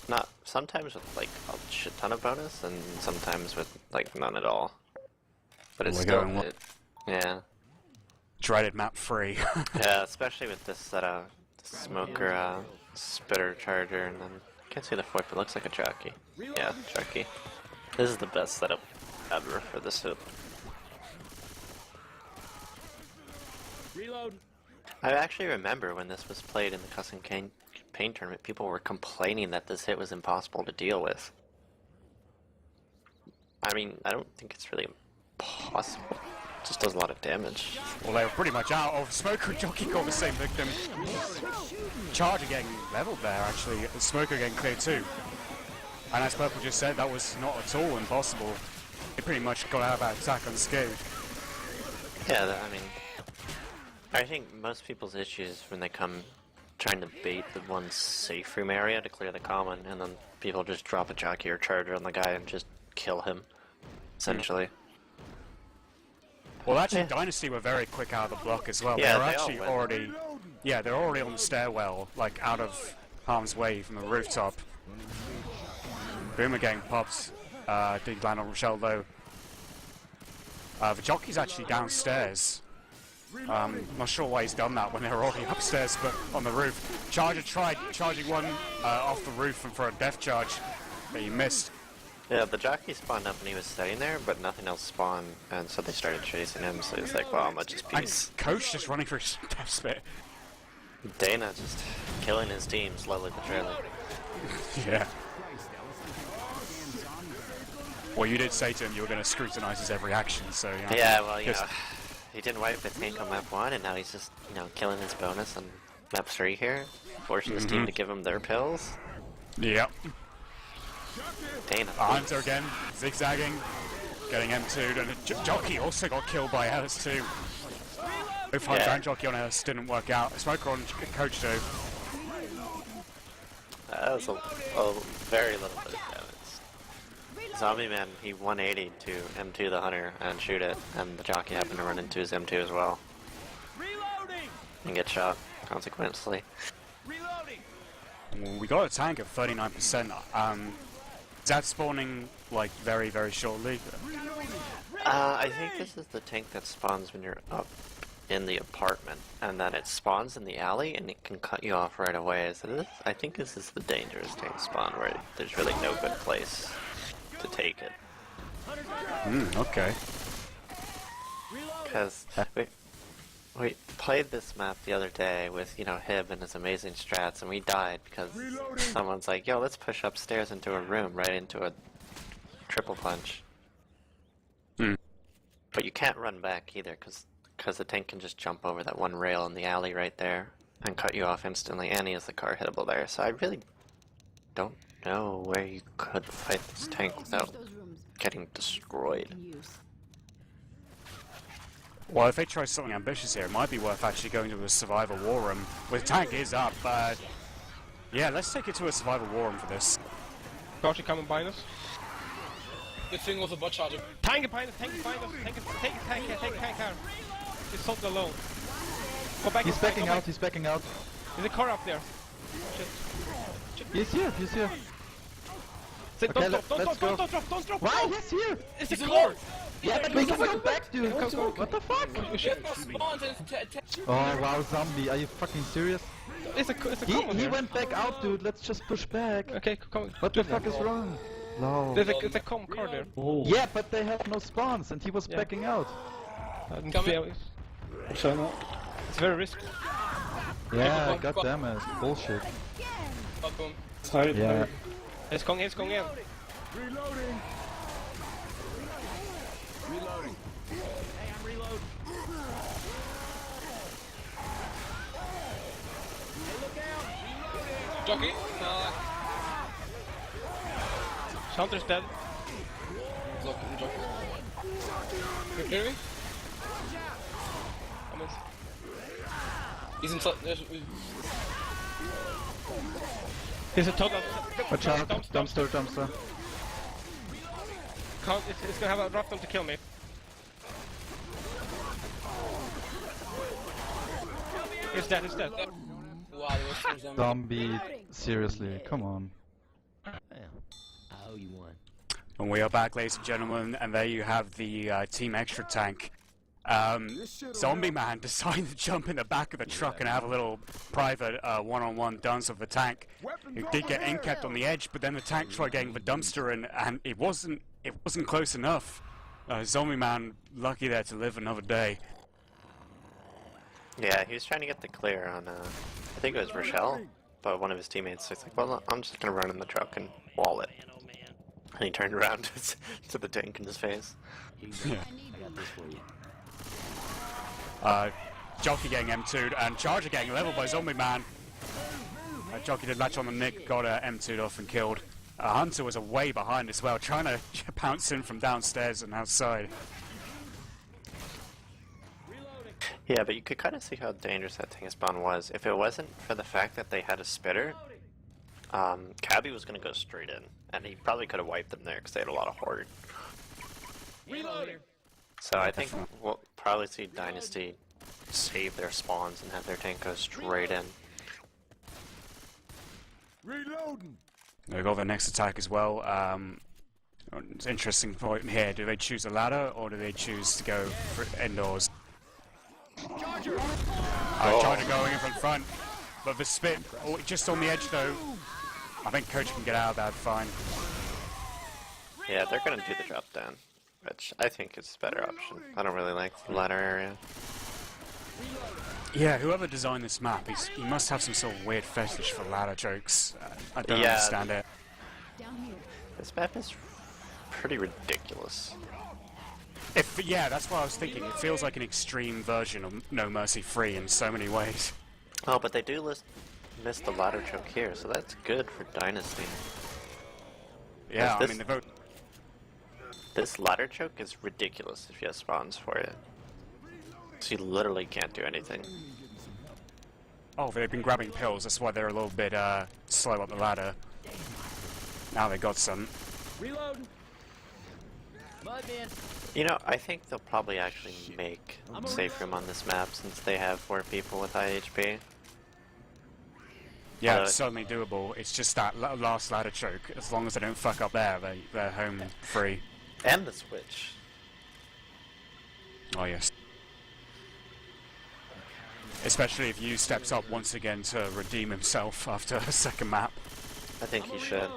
Speaker 1: Not, sometimes with, like, a shit ton of bonus, and sometimes with, like, none at all. But it's
Speaker 2: We're
Speaker 1: still,
Speaker 2: going
Speaker 1: yeah.
Speaker 2: Dreaded map 3.
Speaker 1: Yeah, especially with this smoker, spitter charger, and then, I can't see the fourth, but it looks like a jockey. Yeah, jockey. This is the best setup ever for this hoop.
Speaker 6: Reload.
Speaker 1: I actually remember when this was played in the custom paint tournament, people were complaining that this hit was impossible to deal with. I mean, I don't think it's really impossible. It just does a lot of damage.
Speaker 2: Well, they were pretty much out of Smoker and Jockey got the same victim. Charger getting leveled there, actually. Smoker getting cleared too. And as Purple just said, that was not at all impossible. They pretty much got out of that attack unscathed.
Speaker 1: Yeah, I mean, I think most people's issues when they come trying to bait the one safe room area to clear the common, and then people just drop a jockey or charger on the guy and just kill him, essentially.
Speaker 2: Well, actually, Dynasty were very quick out of the block as well.
Speaker 1: Yeah,
Speaker 2: they were
Speaker 1: they
Speaker 2: actually
Speaker 1: all went.
Speaker 2: already, they're already on the stairwell, like out of harm's way from the rooftop. Boomer getting popped. Did land on Rochelle though. The jockey's actually downstairs. Not sure why he's done that when they were already upstairs, but on the roof. Charger tried charging one off the roof and for a death charge, but he missed.
Speaker 1: Yeah, the jockey spawned up and he was sitting there, but nothing else spawned, and so they started chasing him, so he's like, well, I'm gonna just peace.
Speaker 2: And Coach just running for his death spit.
Speaker 1: Dana just killing his team slowly but surely.
Speaker 2: Yeah. Well, you did say to him you were going to scrutinize his every action, so yeah.
Speaker 1: Yeah, well, you know, he didn't wipe the tank on map 1, and now he's just, you know, killing his bonus on map 3 here, forcing his team to give him their pills.
Speaker 2: Yep.
Speaker 1: Dana.
Speaker 2: Hunter again, zigzagging, getting M2'd, and Jockey also got killed by Alice too. Both Hunter and Jockey on Alice didn't work out. Smoker on Coach though.
Speaker 1: That was a very little bit of damage. Zombie Man, he 180 to M2 the Hunter and shoot it, and the Jockey happened to run into his M2 as well. And get shot, consequently.
Speaker 2: We got a tank at 39%. Is that spawning, like, very, very shortly?
Speaker 1: I think this is the tank that spawns when you're up in the apartment, and then it spawns in the alley, and it can cut you off right away. So this, I think this is the dangerous tank spawn, where there's really no good place to take it.
Speaker 2: Okay.
Speaker 1: Because we played this map the other day with, you know, Hib and his amazing strats, and we died because someone's like, yo, let's push upstairs into a room, right into a triple punch. But you can't run back either, because the tank can just jump over that one rail in the alley right there and cut you off instantly, and he has the car hittable there. So I really don't know where you could fight this tank without getting destroyed.
Speaker 2: Well, if they try something ambitious here, it might be worth actually going to a survivor war room. With tank is up, but yeah, let's take it to a survivor war room for this.
Speaker 6: Caution coming behind us.
Speaker 4: Good thing with the bot charger.
Speaker 6: Tank behind us, tank behind us, take tank out. Just hold alone. Go back.
Speaker 5: He's
Speaker 6: go back,
Speaker 5: backing
Speaker 6: go
Speaker 5: out,
Speaker 6: back.
Speaker 5: he's backing out.
Speaker 6: There's a car up there.
Speaker 5: He's here, he's here.
Speaker 3: Okay,
Speaker 6: Don't
Speaker 3: let's
Speaker 6: drop,
Speaker 3: go.
Speaker 6: don't drop!
Speaker 3: Why? He's here!
Speaker 6: It's a core!
Speaker 3: Yeah, but we can go back, dude! What the fuck? Oh wow, zombie, are you fucking serious?
Speaker 6: It's a
Speaker 3: He
Speaker 6: common here.
Speaker 3: went back out, dude, let's just push back.
Speaker 6: Okay, come.
Speaker 3: What the fuck is wrong? No.
Speaker 6: There's a comm card there.
Speaker 3: Yeah, but they have no spawns and he was backing out.
Speaker 6: I didn't see how it's very risky.
Speaker 3: Yeah, goddammit, bullshit.
Speaker 4: Up him.
Speaker 3: Yeah.
Speaker 6: It's going in.
Speaker 4: Jockey? No.
Speaker 6: Chanter's dead.
Speaker 4: Jockey. You hear me?
Speaker 6: I mean,
Speaker 4: He's inside.
Speaker 6: he's a total.
Speaker 3: Watch out, dumpster.
Speaker 6: It's gonna have a drop them to kill me. He's dead.
Speaker 4: Wow, there was so zombie.
Speaker 3: Zombie, seriously, come on.
Speaker 2: And we are back, ladies and gentlemen, and there you have the Team Extra tank. Zombie Man decided to jump in the back of the truck and have a little private one-on-one dance with the tank. He did get in-kept on the edge, but then the tank tried getting the dumpster in, and it wasn't close enough. Zombie Man, lucky there to live another day.
Speaker 1: Yeah, he was trying to get the clear on, I think it was Rochelle, but one of his teammates was like, well, I'm just gonna run in the truck and wall it. And he turned around to the tank in his face.
Speaker 2: Yeah. Jockey getting M2'd and Charger getting leveled by Zombie Man. Jockey did latch on the nick, got M2'd off and killed. Hunter was way behind as well, trying to pounce in from downstairs and outside.
Speaker 1: Yeah, but you could kind of see how dangerous that tank spawn was. If it wasn't for the fact that they had a spitter, Cabby was going to go straight in, and he probably could have wiped them there because they had a lot of horde. So I think we'll probably see Dynasty save their spawns and have their tank go straight in.
Speaker 2: They got their next attack as well. It's an interesting point here. Do they choose a ladder or do they choose to go for indoors? Charger going in from front, but the spit just on the edge though. I think Coach can get out of that fine.
Speaker 1: Yeah, they're going to do the drop down, which I think is a better option. I don't really like the ladder area.
Speaker 2: Yeah, whoever designed this map, he must have some sort of weird fetish for ladder jokes. I don't understand it.
Speaker 1: This map is pretty ridiculous.
Speaker 2: Yeah, that's what I was thinking. It feels like an extreme version of No Mercy Free in so many ways.
Speaker 1: Oh, but they do miss the ladder choke here, so that's good for Dynasty.
Speaker 2: Yeah, I mean,
Speaker 1: this ladder choke is ridiculous if you have spawns for it. So you literally can't do anything.
Speaker 2: Oh, they've been grabbing pills, that's why they're a little bit slow up the ladder. Now they got some.
Speaker 7: Reload.
Speaker 1: You know, I think they'll probably actually make safe room on this map since they have 4 people with IHP.
Speaker 2: Yeah, it's certainly doable. It's just that last ladder choke. As long as they don't fuck up there, they're home free.
Speaker 1: And the switch.
Speaker 2: Oh yes. Especially if Yu steps up once again to redeem himself after a second map.
Speaker 1: I think he should.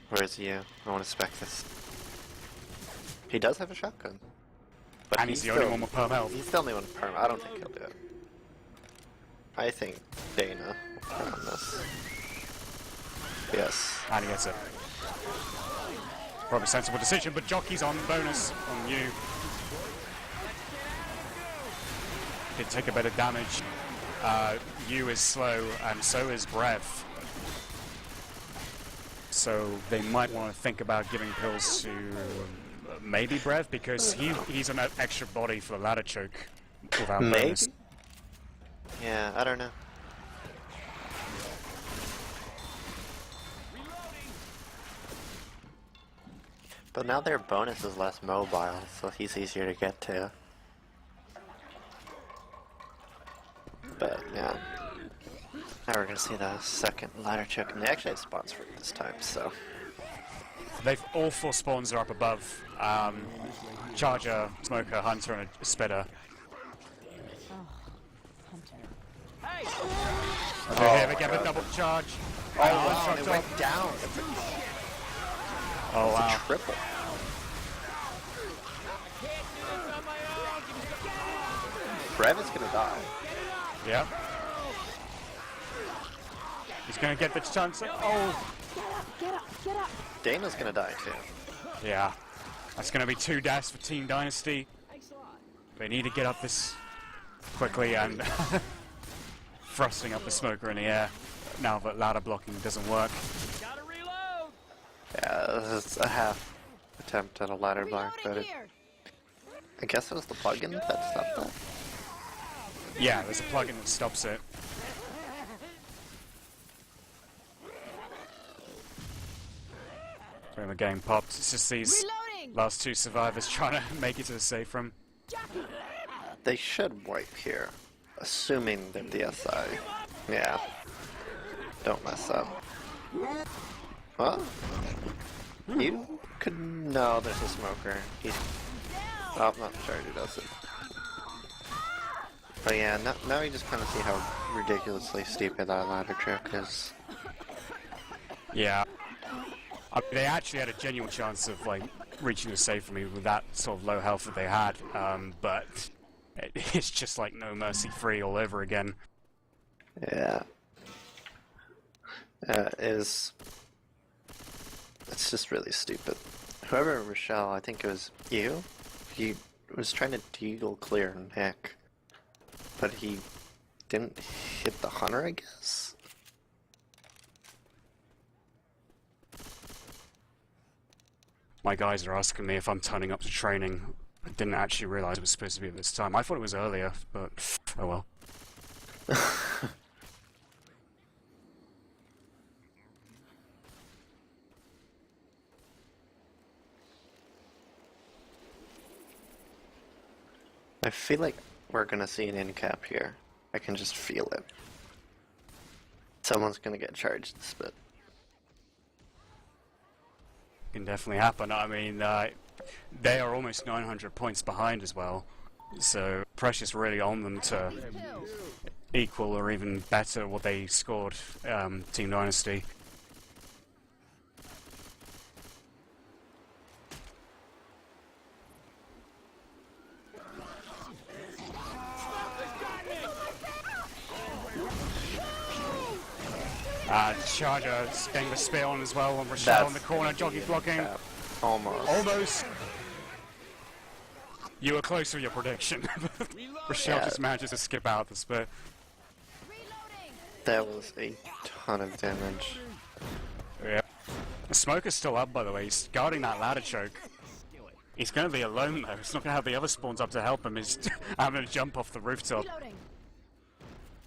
Speaker 1: Where is Yu? I want to spec this. He does have a shotgun. But
Speaker 2: And he's the only one with perm health.
Speaker 1: He's the only one with perm. I don't think he'll do it. I think Dana will perm on this. Yes.
Speaker 2: And he gets it. Probably a sensible decision, but Jockey's on bonus on Yu. Did take a bit of damage. Yu is slow, and so is Brev. So they might want to think about giving pills to maybe Brev, because he's an extra body for the ladder choke without bonus.
Speaker 1: Yeah, I don't know. But now their bonus is less mobile, so he's easier to get to. But yeah. Now we're gonna see the second ladder choke, and they actually have spots for it this time, so.
Speaker 2: They've all 4 spawns are up above. Charger, Smoker, Hunter, and a Spitter. Okay, here we get a double charge.
Speaker 1: Oh wow, they went down.
Speaker 2: Oh wow.
Speaker 1: Triple. Brevin's gonna die.
Speaker 2: Yep. He's gonna get the chance. Oh!
Speaker 7: Get up.
Speaker 1: Dana's gonna die too.
Speaker 2: Yeah. That's gonna be 2 deaths for Team Dynasty. They need to get up this quickly and thrusting up the Smoker in the air now that ladder blocking doesn't work.
Speaker 1: Yeah, this is a half attempt at a ladder block, but I guess it was the plugin that stopped that.
Speaker 2: Yeah, there's a plugin that stops it. When the game popped, it's just these last 2 survivors trying to make it to the safe room.
Speaker 1: They should wipe here, assuming they're DSI. Yeah. Don't mess up. Huh? You could... No, there's a Smoker. He's... Oh, not sure who does it. But yeah, now you just kind of see how ridiculously stupid that ladder trick is.
Speaker 2: Yeah. They actually had a genuine chance of, like, reaching the safe room with that sort of low health that they had, but it's just like no mercy free all over again.
Speaker 1: Yeah. It's just really stupid. Whoever Rochelle, I think it was you, he was trying to deagle clear Nick, but he didn't hit the hunter, I guess?
Speaker 2: My guys are asking me if I'm turning up to training. I didn't actually realize it was supposed to be at this time. I thought it was earlier, but oh well.
Speaker 1: I feel like we're gonna see an in cap here. I can just feel it. Someone's gonna get charged this bit.
Speaker 2: Can definitely happen. I mean, they are almost 900 points behind as well, so pressure's really on them to equal or even better what they scored, Team Dynasty. Charger getting the spear on as well on Rochelle in the corner, jockey blocking.
Speaker 1: Almost.
Speaker 2: Almost. You were close with your prediction. Rochelle just manages to skip out the spear.
Speaker 1: That was a ton of damage.
Speaker 2: Yeah. The Smoker's still up, by the way. He's guarding that ladder choke. He's going to be alone, though. He's not going to have the other spawns up to help him. He's having to jump off the rooftop.
Speaker 7: Reloading.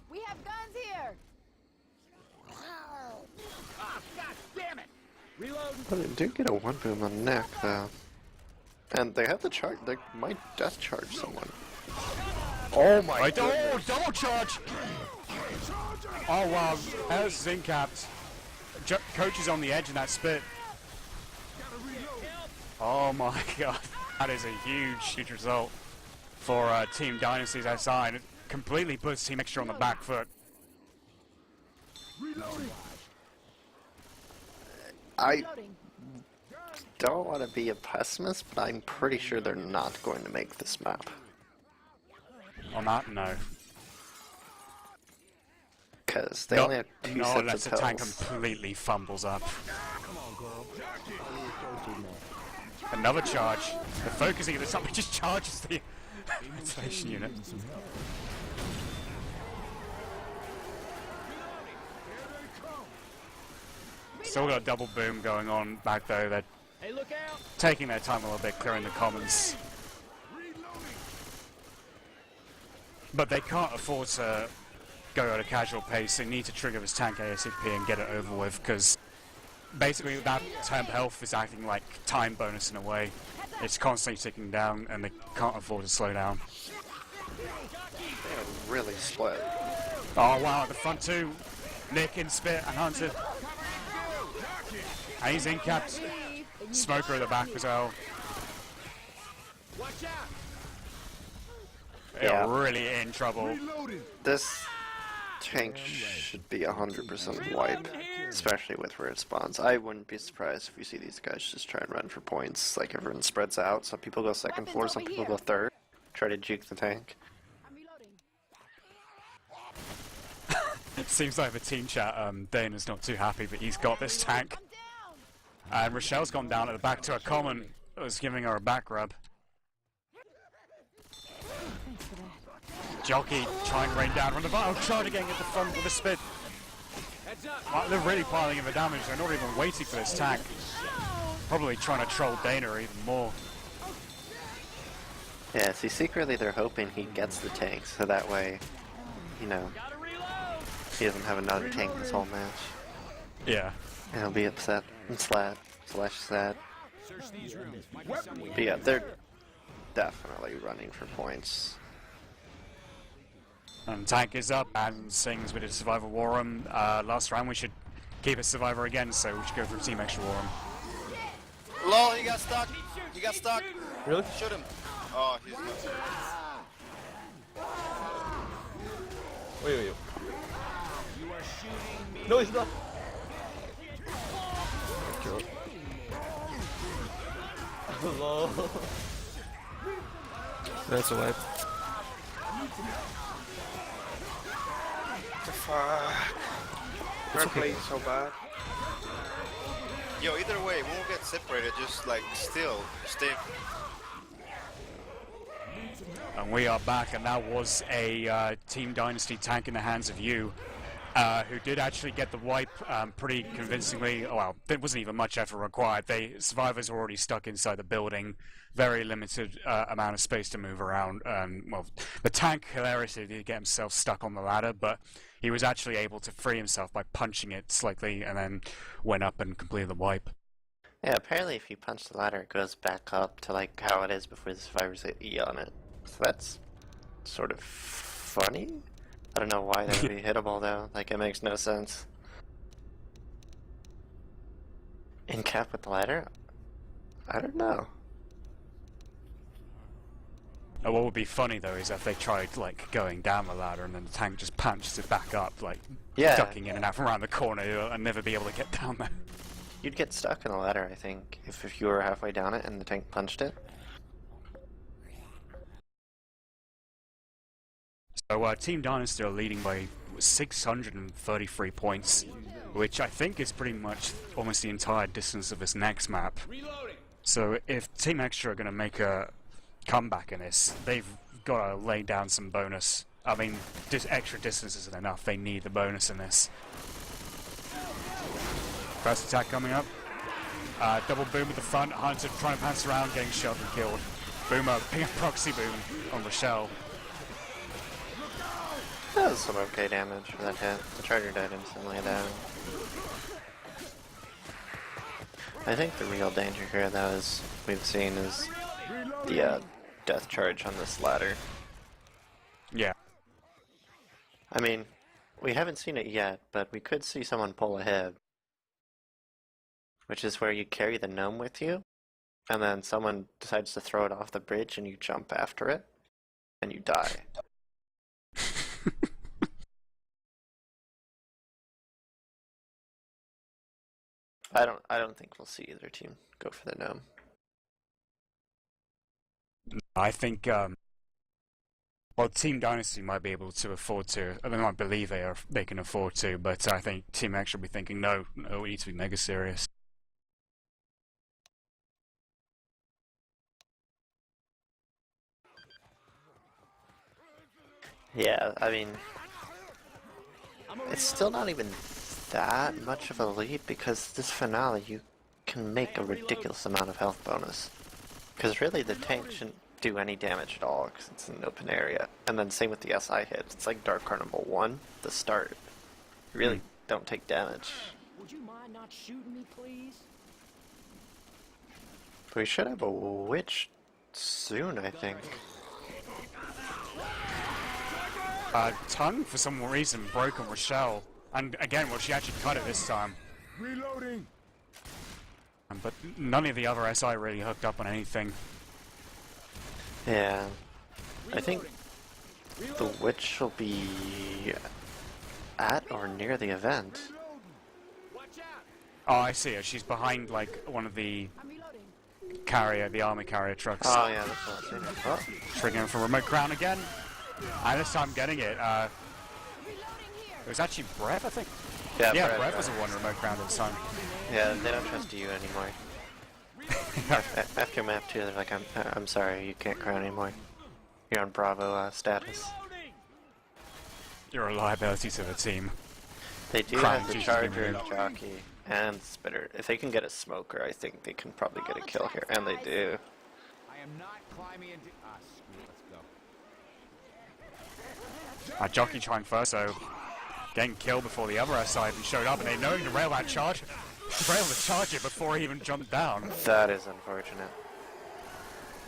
Speaker 7: We have guns here.
Speaker 1: But they do get a one boom on Nick, though. And they have the charge. They might death charge someone. Oh my god!
Speaker 2: Oh, double charge! Oh wow, Alice is in-capped. Coach is on the edge in that spit. Oh my god, that is a huge result for Team Dynasty's SI, and it completely puts Team Extra on the back foot.
Speaker 1: I don't want to be a pessimist, but I'm pretty sure they're not going to make this map.
Speaker 2: On that, no.
Speaker 1: Because they only have two sets
Speaker 2: unless
Speaker 1: of
Speaker 2: the tank
Speaker 1: pills.
Speaker 2: completely fumbles up. Another charge. The focusing of the somebody just charges the ventilation unit. Still got a double boom going on back though. They're taking their time a little bit, clearing the commons. But they can't afford to go at a casual pace. They need to trigger this tank ASAP and get it over with, because basically that temp health is acting like time bonus in a way. It's constantly ticking down and they can't afford to slow down.
Speaker 1: They are really split.
Speaker 2: Oh wow, at the front two. Nick in Spit and Hunter. And he's in capped. Smoker at the back as well.
Speaker 1: Yeah.
Speaker 2: They're really in trouble.
Speaker 1: This tank should be 100% wipe, especially with where it spawns. I wouldn't be surprised if we see these guys just try and run for points. Like everyone spreads out. Some people go second floor, some people go third. Try to juke the tank.
Speaker 7: I'm reloading.
Speaker 2: Seems like the team chat, Dana's not too happy that he's got this tank. And Rochelle's gone down at the back to a common. That was giving her a back rub. Jockey trying to rain down from the bottom, trying to get at the front with a spin. They're really piling in the damage, they're not even waiting for this tank. Probably trying to troll Dana even more.
Speaker 1: Yeah, see, secretly they're hoping he gets the tank, so that way, you know, he doesn't have another tank this whole match.
Speaker 2: Yeah.
Speaker 1: And he'll be upset and slash sad. But yeah, they're definitely running for points.
Speaker 2: Tank is up and sings with a survivor war room. Last round we should keep a survivor again, so we should go for team extra war room.
Speaker 9: Lol, he got stuck. He got stuck.
Speaker 3: Really?
Speaker 9: Shoot him. Oh, he's not.
Speaker 3: Wait. No, he's not. Lol.
Speaker 8: That's a wipe.
Speaker 9: We're playing so bad. Yo, either way, we won't get separated. Just like still stay.
Speaker 2: And we are back, and that was a Team Dynasty tank in the hands of you, who did actually get the wipe pretty convincingly. Well, there wasn't even much effort required. Survivors were already stuck inside the building, very limited amount of space to move around. Well, the tank hilariously did get himself stuck on the ladder, but he was actually able to free himself by punching it slightly, and then went up and completed the wipe.
Speaker 1: Yeah, apparently if you punch the ladder, it goes back up to like how it is before the survivors hit E on it. So that's sort of funny. I don't know why that would be hittable though. Like it makes no sense. In cap with the ladder? I don't know.
Speaker 2: What would be funny though is if they tried like going down the ladder and then the tank just punches it back up, like ducking in and out from around the corner and never be able to get down there.
Speaker 1: You'd get stuck in the ladder, I think, if you were halfway down it and the tank punched it.
Speaker 2: So Team Dynasty are leading by 633 points, which I think is pretty much almost the entire distance of this next map. So if Team Extra are going to make a comeback in this, they've got to lay down some bonus. I mean, extra distance isn't enough, they need the bonus in this. First attack coming up. Double boom at the front, Hunter trying to pass around, getting shot and killed. Boomer, ping a proxy boom on Rochelle.
Speaker 1: That was some okay damage for that hit. The Charger died instantly though. I think the real danger here though is we've seen is the death charge on this ladder.
Speaker 2: Yeah.
Speaker 1: I mean, we haven't seen it yet, but we could see someone pull ahead. Which is where you carry the gnome with you, and then someone decides to throw it off the bridge and you jump after it, and you die. I don't think we'll see either team go for the gnome.
Speaker 2: I think, well, Team Dynasty might be able to afford to, I mean, I believe they can afford to, but I think Team X should be thinking, no, we need to be mega serious.
Speaker 1: Yeah, I mean, it's still not even that much of a lead because this finale you can make a ridiculous amount of health bonus. Because really the tank shouldn't do any damage at all because it's in an open area. And then same with the SI hits. It's like Dark Carnival 1, the start. You really don't take damage.
Speaker 10: Would you mind not shooting me, please?
Speaker 1: But we should have a witch soon, I think.
Speaker 2: Tongue, for some reason, broke on Rochelle. And again, well, she actually cut it this time.
Speaker 11: Reloading.
Speaker 2: But none of the other SI really hooked up on anything.
Speaker 1: Yeah. I think the witch will be at or near the event.
Speaker 2: Oh, I see her. She's behind, like, one of the the army carrier trucks.
Speaker 1: Oh yeah, that's what I was saying. Oh.
Speaker 2: Triggering for remote crown again. And this time getting it. It was actually Brev, I think.
Speaker 1: Yeah,
Speaker 2: Brev was the one remote crown this time.
Speaker 1: Yeah, they don't trust you anymore. After map 2, they're like, I'm sorry, you can't crown anymore. You're on Bravo status.
Speaker 2: You're a liability to the team.
Speaker 1: They do
Speaker 2: Crown
Speaker 1: have the
Speaker 2: chooses
Speaker 1: Charger,
Speaker 2: to be
Speaker 1: Jockey, and Spitter. If they can get a Smoker, I think they can probably get a kill here, and they do.
Speaker 10: I am not climbing into. Screw it, let's go.
Speaker 2: Jockey trying first, so getting killed before the other SI even showed up, and they knowing to rail that charge. Rail the Charger before he even jumped down.
Speaker 1: That is unfortunate.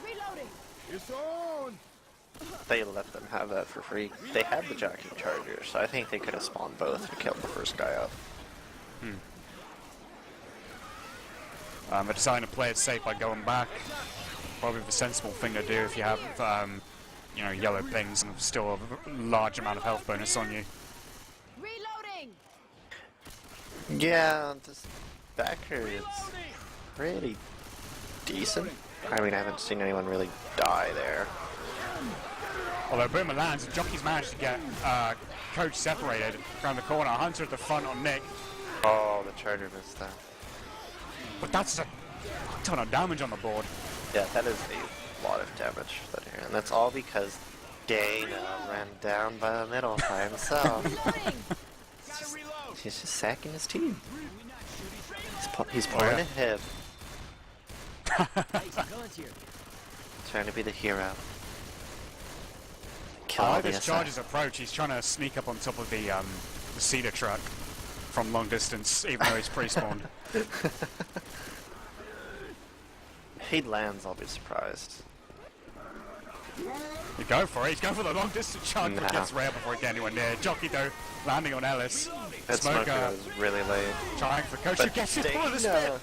Speaker 7: Reloading.
Speaker 10: It's on.
Speaker 1: They let them have that for free. They had the Jockey Charger, so I think they could have spawned both and killed the first guy up.
Speaker 2: They're deciding to play it safe by going back. Probably the sensible thing to do if you have, you know, yellow pings and still a large amount of health bonus on you.
Speaker 7: Reloading.
Speaker 1: Yeah, this backer is pretty decent. I mean, I haven't seen anyone really die there.
Speaker 2: Although Boomer lands, and Jockey's managed to get Coach separated around the corner. Hunter at the front on Nick.
Speaker 1: Oh, the Charger missed that.
Speaker 2: But that's a ton of damage on the board.
Speaker 1: Yeah, that is a lot of damage. And that's all because Dana ran down by the middle by himself. He's just sacking his team. He's pulling ahead. Trying to be the hero. Kill
Speaker 2: I
Speaker 1: all
Speaker 2: like
Speaker 1: the
Speaker 2: this
Speaker 1: SI.
Speaker 2: Charger's approach. He's trying to sneak up on top of the cedar truck from long distance, even though he's pre-spawned.
Speaker 1: If he lands, I'll be surprised.
Speaker 2: You go for it. He's going for the long distance charge, but gets railed before he gets anywhere near. Jockey, though, landing on Ellis.
Speaker 1: That Smoker was really late.
Speaker 2: Trying for Coach, who gets it for the spin.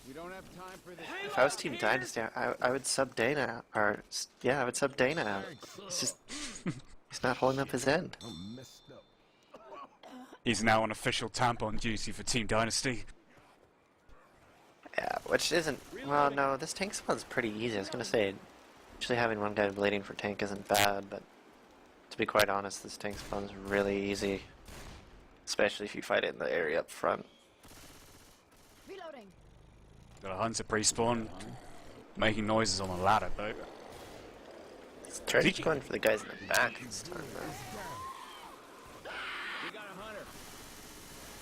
Speaker 10: We don't have time for this.
Speaker 1: If I was Team Dynasty, I would sub Dana out. Or, yeah, I would sub Dana out. It's just, he's not holding up his end.
Speaker 10: I'm messed up.
Speaker 2: He's now on official tampon duty for Team Dynasty.
Speaker 1: Yeah, which isn't, well, no, this tank spawn's pretty easy. I was gonna say, actually having one guy bleeding for tank isn't bad, but to be quite honest, this tank spawn's really easy. Especially if you fight it in the area up front.
Speaker 7: Reloading.
Speaker 2: Got a Hunter pre-spawn, making noises on the ladder, though.
Speaker 1: Try's going for the guys in the back this time, though.
Speaker 10: We got a hunter.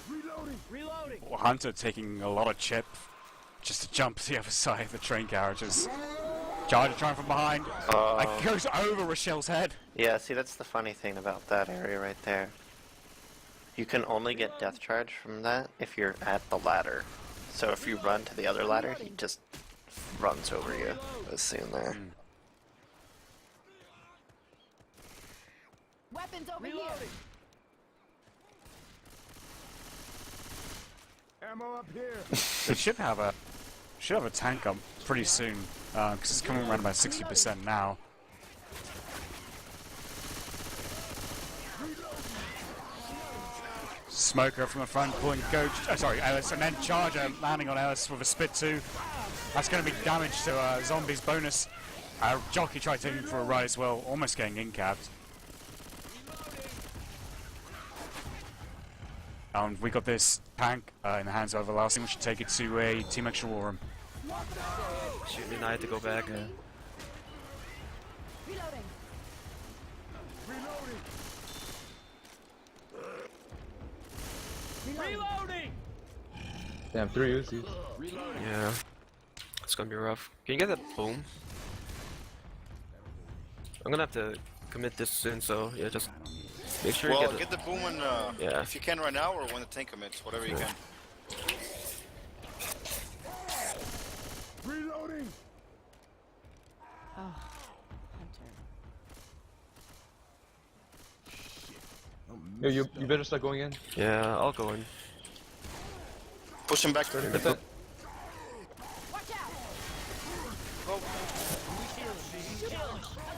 Speaker 10: Reloading. Reloading.
Speaker 2: Well, Hunter taking a lot of chip just to jump to the other side of the train carriages. Charger trying from behind. Like goes over Rochelle's head.
Speaker 1: Yeah, see, that's the funny thing about that area right there. You can only get death charge from that if you're at the ladder. So if you run to the other ladder, he just runs over you. As seen there.
Speaker 7: Weapons over here.
Speaker 10: Ammo up here.
Speaker 2: They should have a tank up pretty soon, because it's coming around about 60% now. Smoker from the front pulling Coach, sorry, Ellis, and then Charger landing on Ellis with a spit 2. That's going to be damage to Zombie's bonus. Jockey tried taking for a ride as well, almost getting in-capped. We got this tank in the hands of Everlasting. We should take it to a Team Extra War Room.
Speaker 8: Shoot, and I had to go back.
Speaker 7: Reloading.
Speaker 10: Reloading.
Speaker 3: Damn, 3 Uzis.
Speaker 8: Yeah. It's gonna be rough. Can you get that boom? I'm gonna have to commit this soon, so yeah, just make sure
Speaker 9: Well,
Speaker 8: you
Speaker 9: get the boom when,
Speaker 8: Yeah.
Speaker 9: if you can right now, or when the tank commits, whatever you can.
Speaker 10: Reloading.
Speaker 7: Oh, Hunter.
Speaker 3: Yo, you better start going in.
Speaker 8: Yeah, I'll go in.
Speaker 9: Push him back.
Speaker 3: Hit it.
Speaker 7: Watch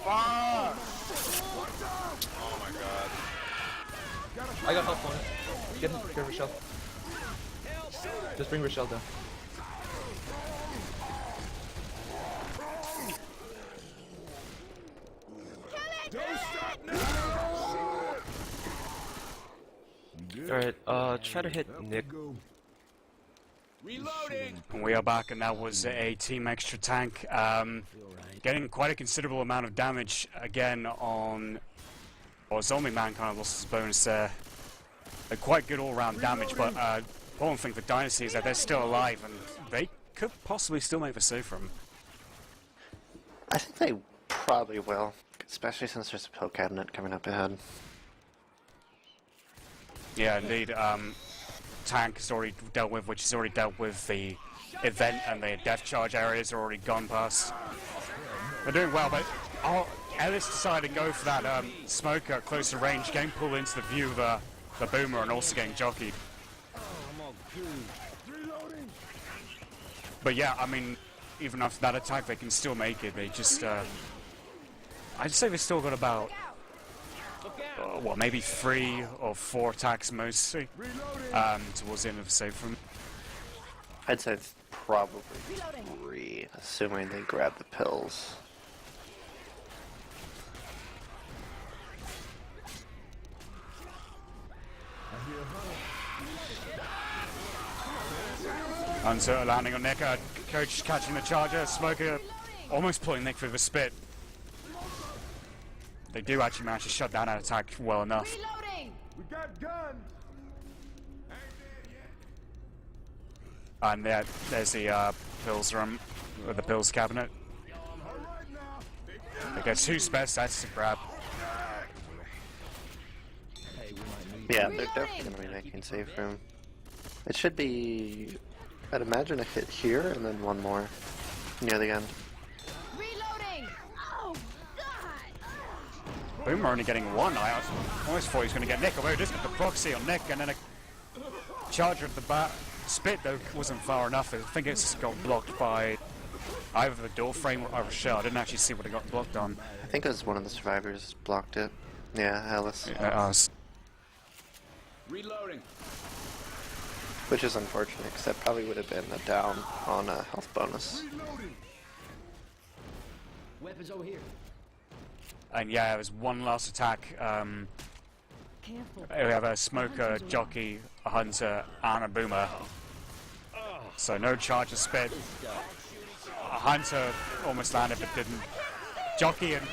Speaker 7: out!
Speaker 9: Oh my god.
Speaker 3: I got help on it. Get Rochelle. Just bring Rochelle down.
Speaker 8: Alright, try to hit Nick.
Speaker 10: Reloading.
Speaker 2: We are back, and that was a team extra tank. Getting quite a considerable amount of damage again on. Well, Zombie Man kind of lost his bonus there. Quite good all-round damage, but important thing for Dynasty is that they're still alive, and they could possibly still make the save from.
Speaker 1: I think they probably will, especially since there's a pill cabinet coming up ahead.
Speaker 2: Yeah, indeed. Tank is already dealt with, which has already dealt with the event, and the death charge areas are already gone past. They're doing well, but Ellis decided to go for that smoker at closer range, getting pulled into the view of the boomer and also getting jockeyed. But yeah, I mean, even after that attack, they can still make it. They just, I'd say they've still got about, what, maybe 3 or 4 attacks mostly towards the end of the save from.
Speaker 1: I'd say it's probably 3, assuming they grab the pills.
Speaker 2: Hunter landing on Nick, Coach catching the charger, Smoker almost pulling Nick through the spit. They do actually manage to shut down that attack well enough.
Speaker 7: Reloading!
Speaker 10: We got guns.
Speaker 2: And there's the pills room, or the pills cabinet. They get 2 spares, that's a grab.
Speaker 1: Yeah, they're definitely going to be making safe room. It should be, I'd imagine, a hit here and then one more near the end.
Speaker 7: Reloading! Oh, God!
Speaker 2: Boomer only getting 1. I almost thought he was going to get Nick, although just got the proxy on Nick, and then a charger at the back. Spit, though, wasn't far enough. I think it's got blocked by either the door frame or Rochelle. I didn't actually see what it got blocked on.
Speaker 1: I think it was one of the survivors blocked it. Yeah, Alice.
Speaker 10: Reloading.
Speaker 1: Which is unfortunate, because that probably would have been a down on a health bonus.
Speaker 10: Weapons over here.
Speaker 2: And yeah, it was one last attack.
Speaker 7: Careful.
Speaker 2: We have a smoker, jockey, a hunter, and a boomer. So no charge of spit. A hunter almost landed but didn't. Jockey and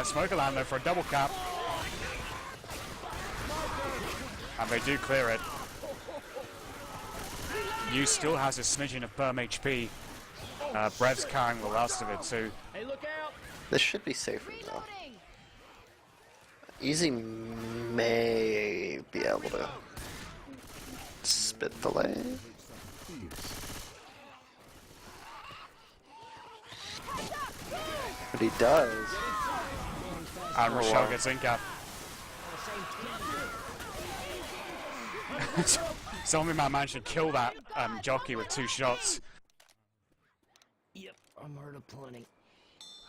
Speaker 2: smoker land though for a double cap. And they do clear it. Yu still has a smidgen of perm HP. Brev's carrying the last of it too.
Speaker 10: Hey, look out!
Speaker 1: This should be safer though.
Speaker 7: Reloading!
Speaker 1: Easy may be able to spit delay. But he does.
Speaker 2: And
Speaker 1: Oh,
Speaker 2: Rochelle
Speaker 1: wow.
Speaker 2: gets in cap. Zombie Man managed to kill that jockey with 2 shots.
Speaker 10: Yep, I'm hurt aplenty.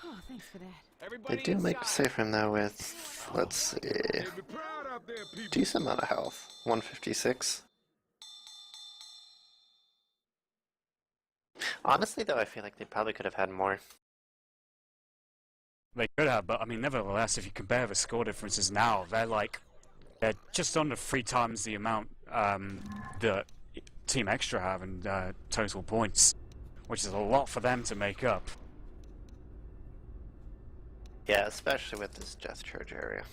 Speaker 7: Oh, thanks for that.
Speaker 1: They
Speaker 10: Everybody
Speaker 1: do make
Speaker 10: inside.
Speaker 1: safe room though with, let's see,
Speaker 10: Be proud out there, people.
Speaker 1: decent amount of health. 156. Honestly though, I feel like they probably could have had more.
Speaker 2: They could have, but I mean, nevertheless, if you compare the score differences now, they're just under 3 times the amount that Team Extra have in total points, which is a lot for them to make up.
Speaker 1: Yeah, especially with this death charge area.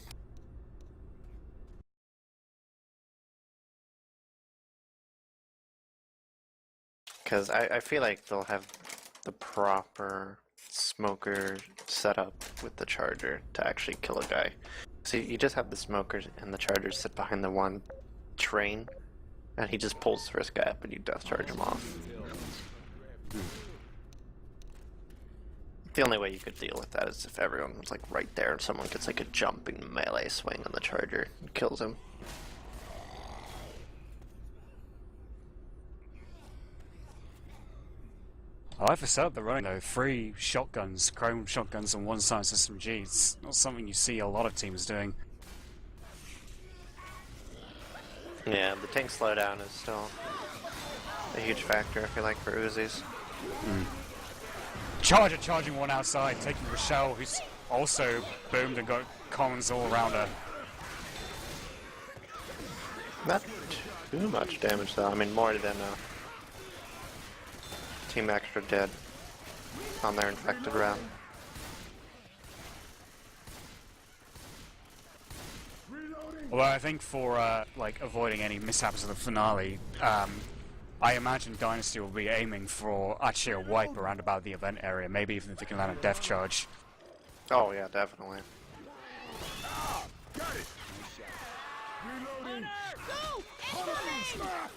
Speaker 1: Because I feel like they'll have the proper smoker set up with the charger to actually kill a guy. So you just have the smokers and the charger sit behind the one train, and he just pulls the first guy up and you death charge him off. The only way you could deal with that is if everyone was like right there and someone gets like a jumping melee swing on the charger and kills him.
Speaker 2: I like the setup they're running though. 3 shotguns, chrome shotguns on one side system G. It's not something you see a lot of teams doing.
Speaker 1: Yeah, the tank slowdown is still a huge factor, I feel like, for Uzis.
Speaker 2: Charger charging one outside, taking Rochelle, who's also boomed and got commons all around her.
Speaker 1: Not too much damage though, I mean more than Team Extra did on their infected round.
Speaker 2: Although I think for like avoiding any mishaps of the finale, I imagine Dynasty will be aiming for actually a wipe around about the event area, maybe even if they can land a death charge.
Speaker 1: Oh yeah, definitely.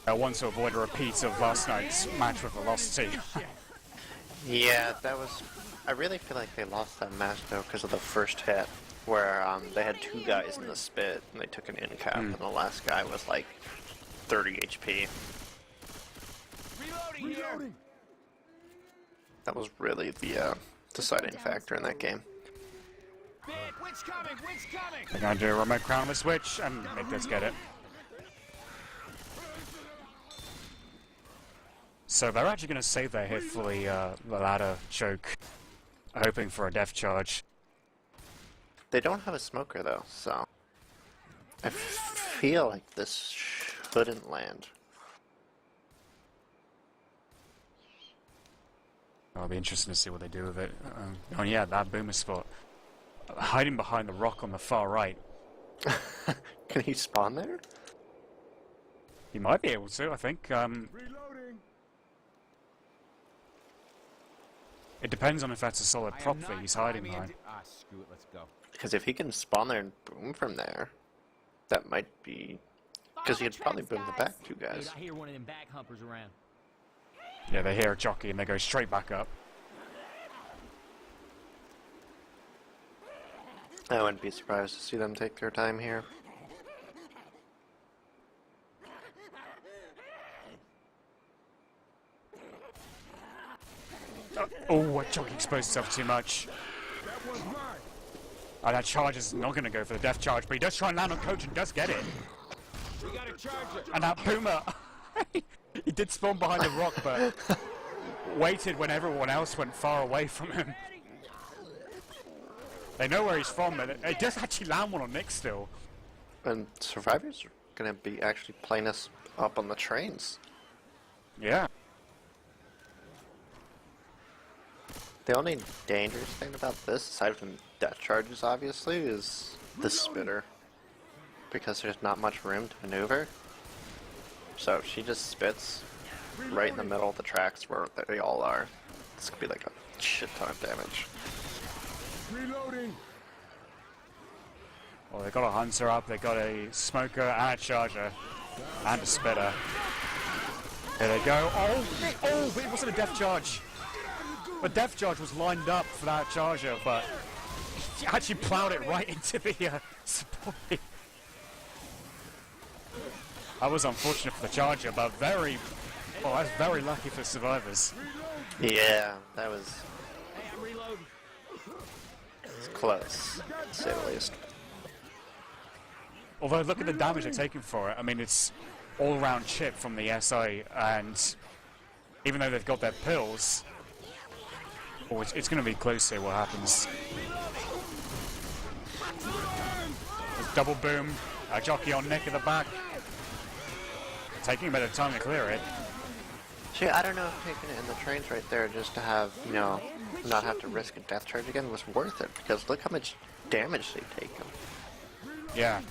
Speaker 2: I want to avoid a repeat of last night's match with Velocity.
Speaker 1: Yeah, that was... I really feel like they lost that match though because of the first hit, where they had 2 guys in the spit and they took an in cap and the last guy was like 30 HP.
Speaker 10: Reloading.
Speaker 1: That was really the deciding factor in that game.
Speaker 10: Wind's coming.
Speaker 2: They're going to do a remote crown with switch and make this get it. So they're actually going to save their hit for the ladder choke, hoping for a death charge.
Speaker 1: They don't have a smoker though, so I feel like this shouldn't land.
Speaker 2: It'll be interesting to see what they do with it. Oh yeah, that boomer spot. Hiding behind the rock on the far right.
Speaker 1: Can he spawn there?
Speaker 2: He might be able to, I think.
Speaker 10: Reloading.
Speaker 2: It depends on if that's a solid prop that he's hiding behind.
Speaker 10: Ah, screw it. Let's go.
Speaker 1: Because if he can spawn there and boom from there, that might be... Because he'd probably boom the back 2 guys.
Speaker 11: I hear one of them back humpers around.
Speaker 2: Yeah, they hear a jockey and they go straight back up.
Speaker 1: I wouldn't be surprised to see them take their time here.
Speaker 2: Oh, jockey exposed himself too much.
Speaker 10: That one's mine.
Speaker 2: That charge is not going to go for the death charge, but he does try and land on Coach and does get it.
Speaker 10: We got a charger.
Speaker 2: And that boomer, he did spawn behind the rock, but waited when everyone else went far away from him. They know where he's from, but it does actually land one on Nick still.
Speaker 1: And Survivors are going to be actually playing us up on the trains.
Speaker 2: Yeah.
Speaker 1: The only dangerous thing about this, aside from death charges obviously, is the spitter. Because there's not much room to maneuver. So if she just spits right in the middle of the tracks where they all are, this could be like a shit ton of damage.
Speaker 10: Reloading.
Speaker 2: Well, they got a hunter up, they got a smoker and a charger, and a spitter. Here they go. Oh, it wasn't a death charge. The death charge was lined up for that charger, but he actually plowed it right into the support. That was unfortunate for the charger, but that's very lucky for Survivors.
Speaker 1: Yeah, that was... It's close, to say the least.
Speaker 2: Although look at the damage they're taking for it. I mean, it's all-round chip from the SI, and even though they've got their pills, it's going to be close here what happens. There's double boom, a jockey on Nick at the back. Taking a bit of time to clear it.
Speaker 1: See, I don't know if taking it in the trains right there just to have, you know, not have to risk a death charge again was worth it, because look how much damage they've taken.
Speaker 2: Yeah.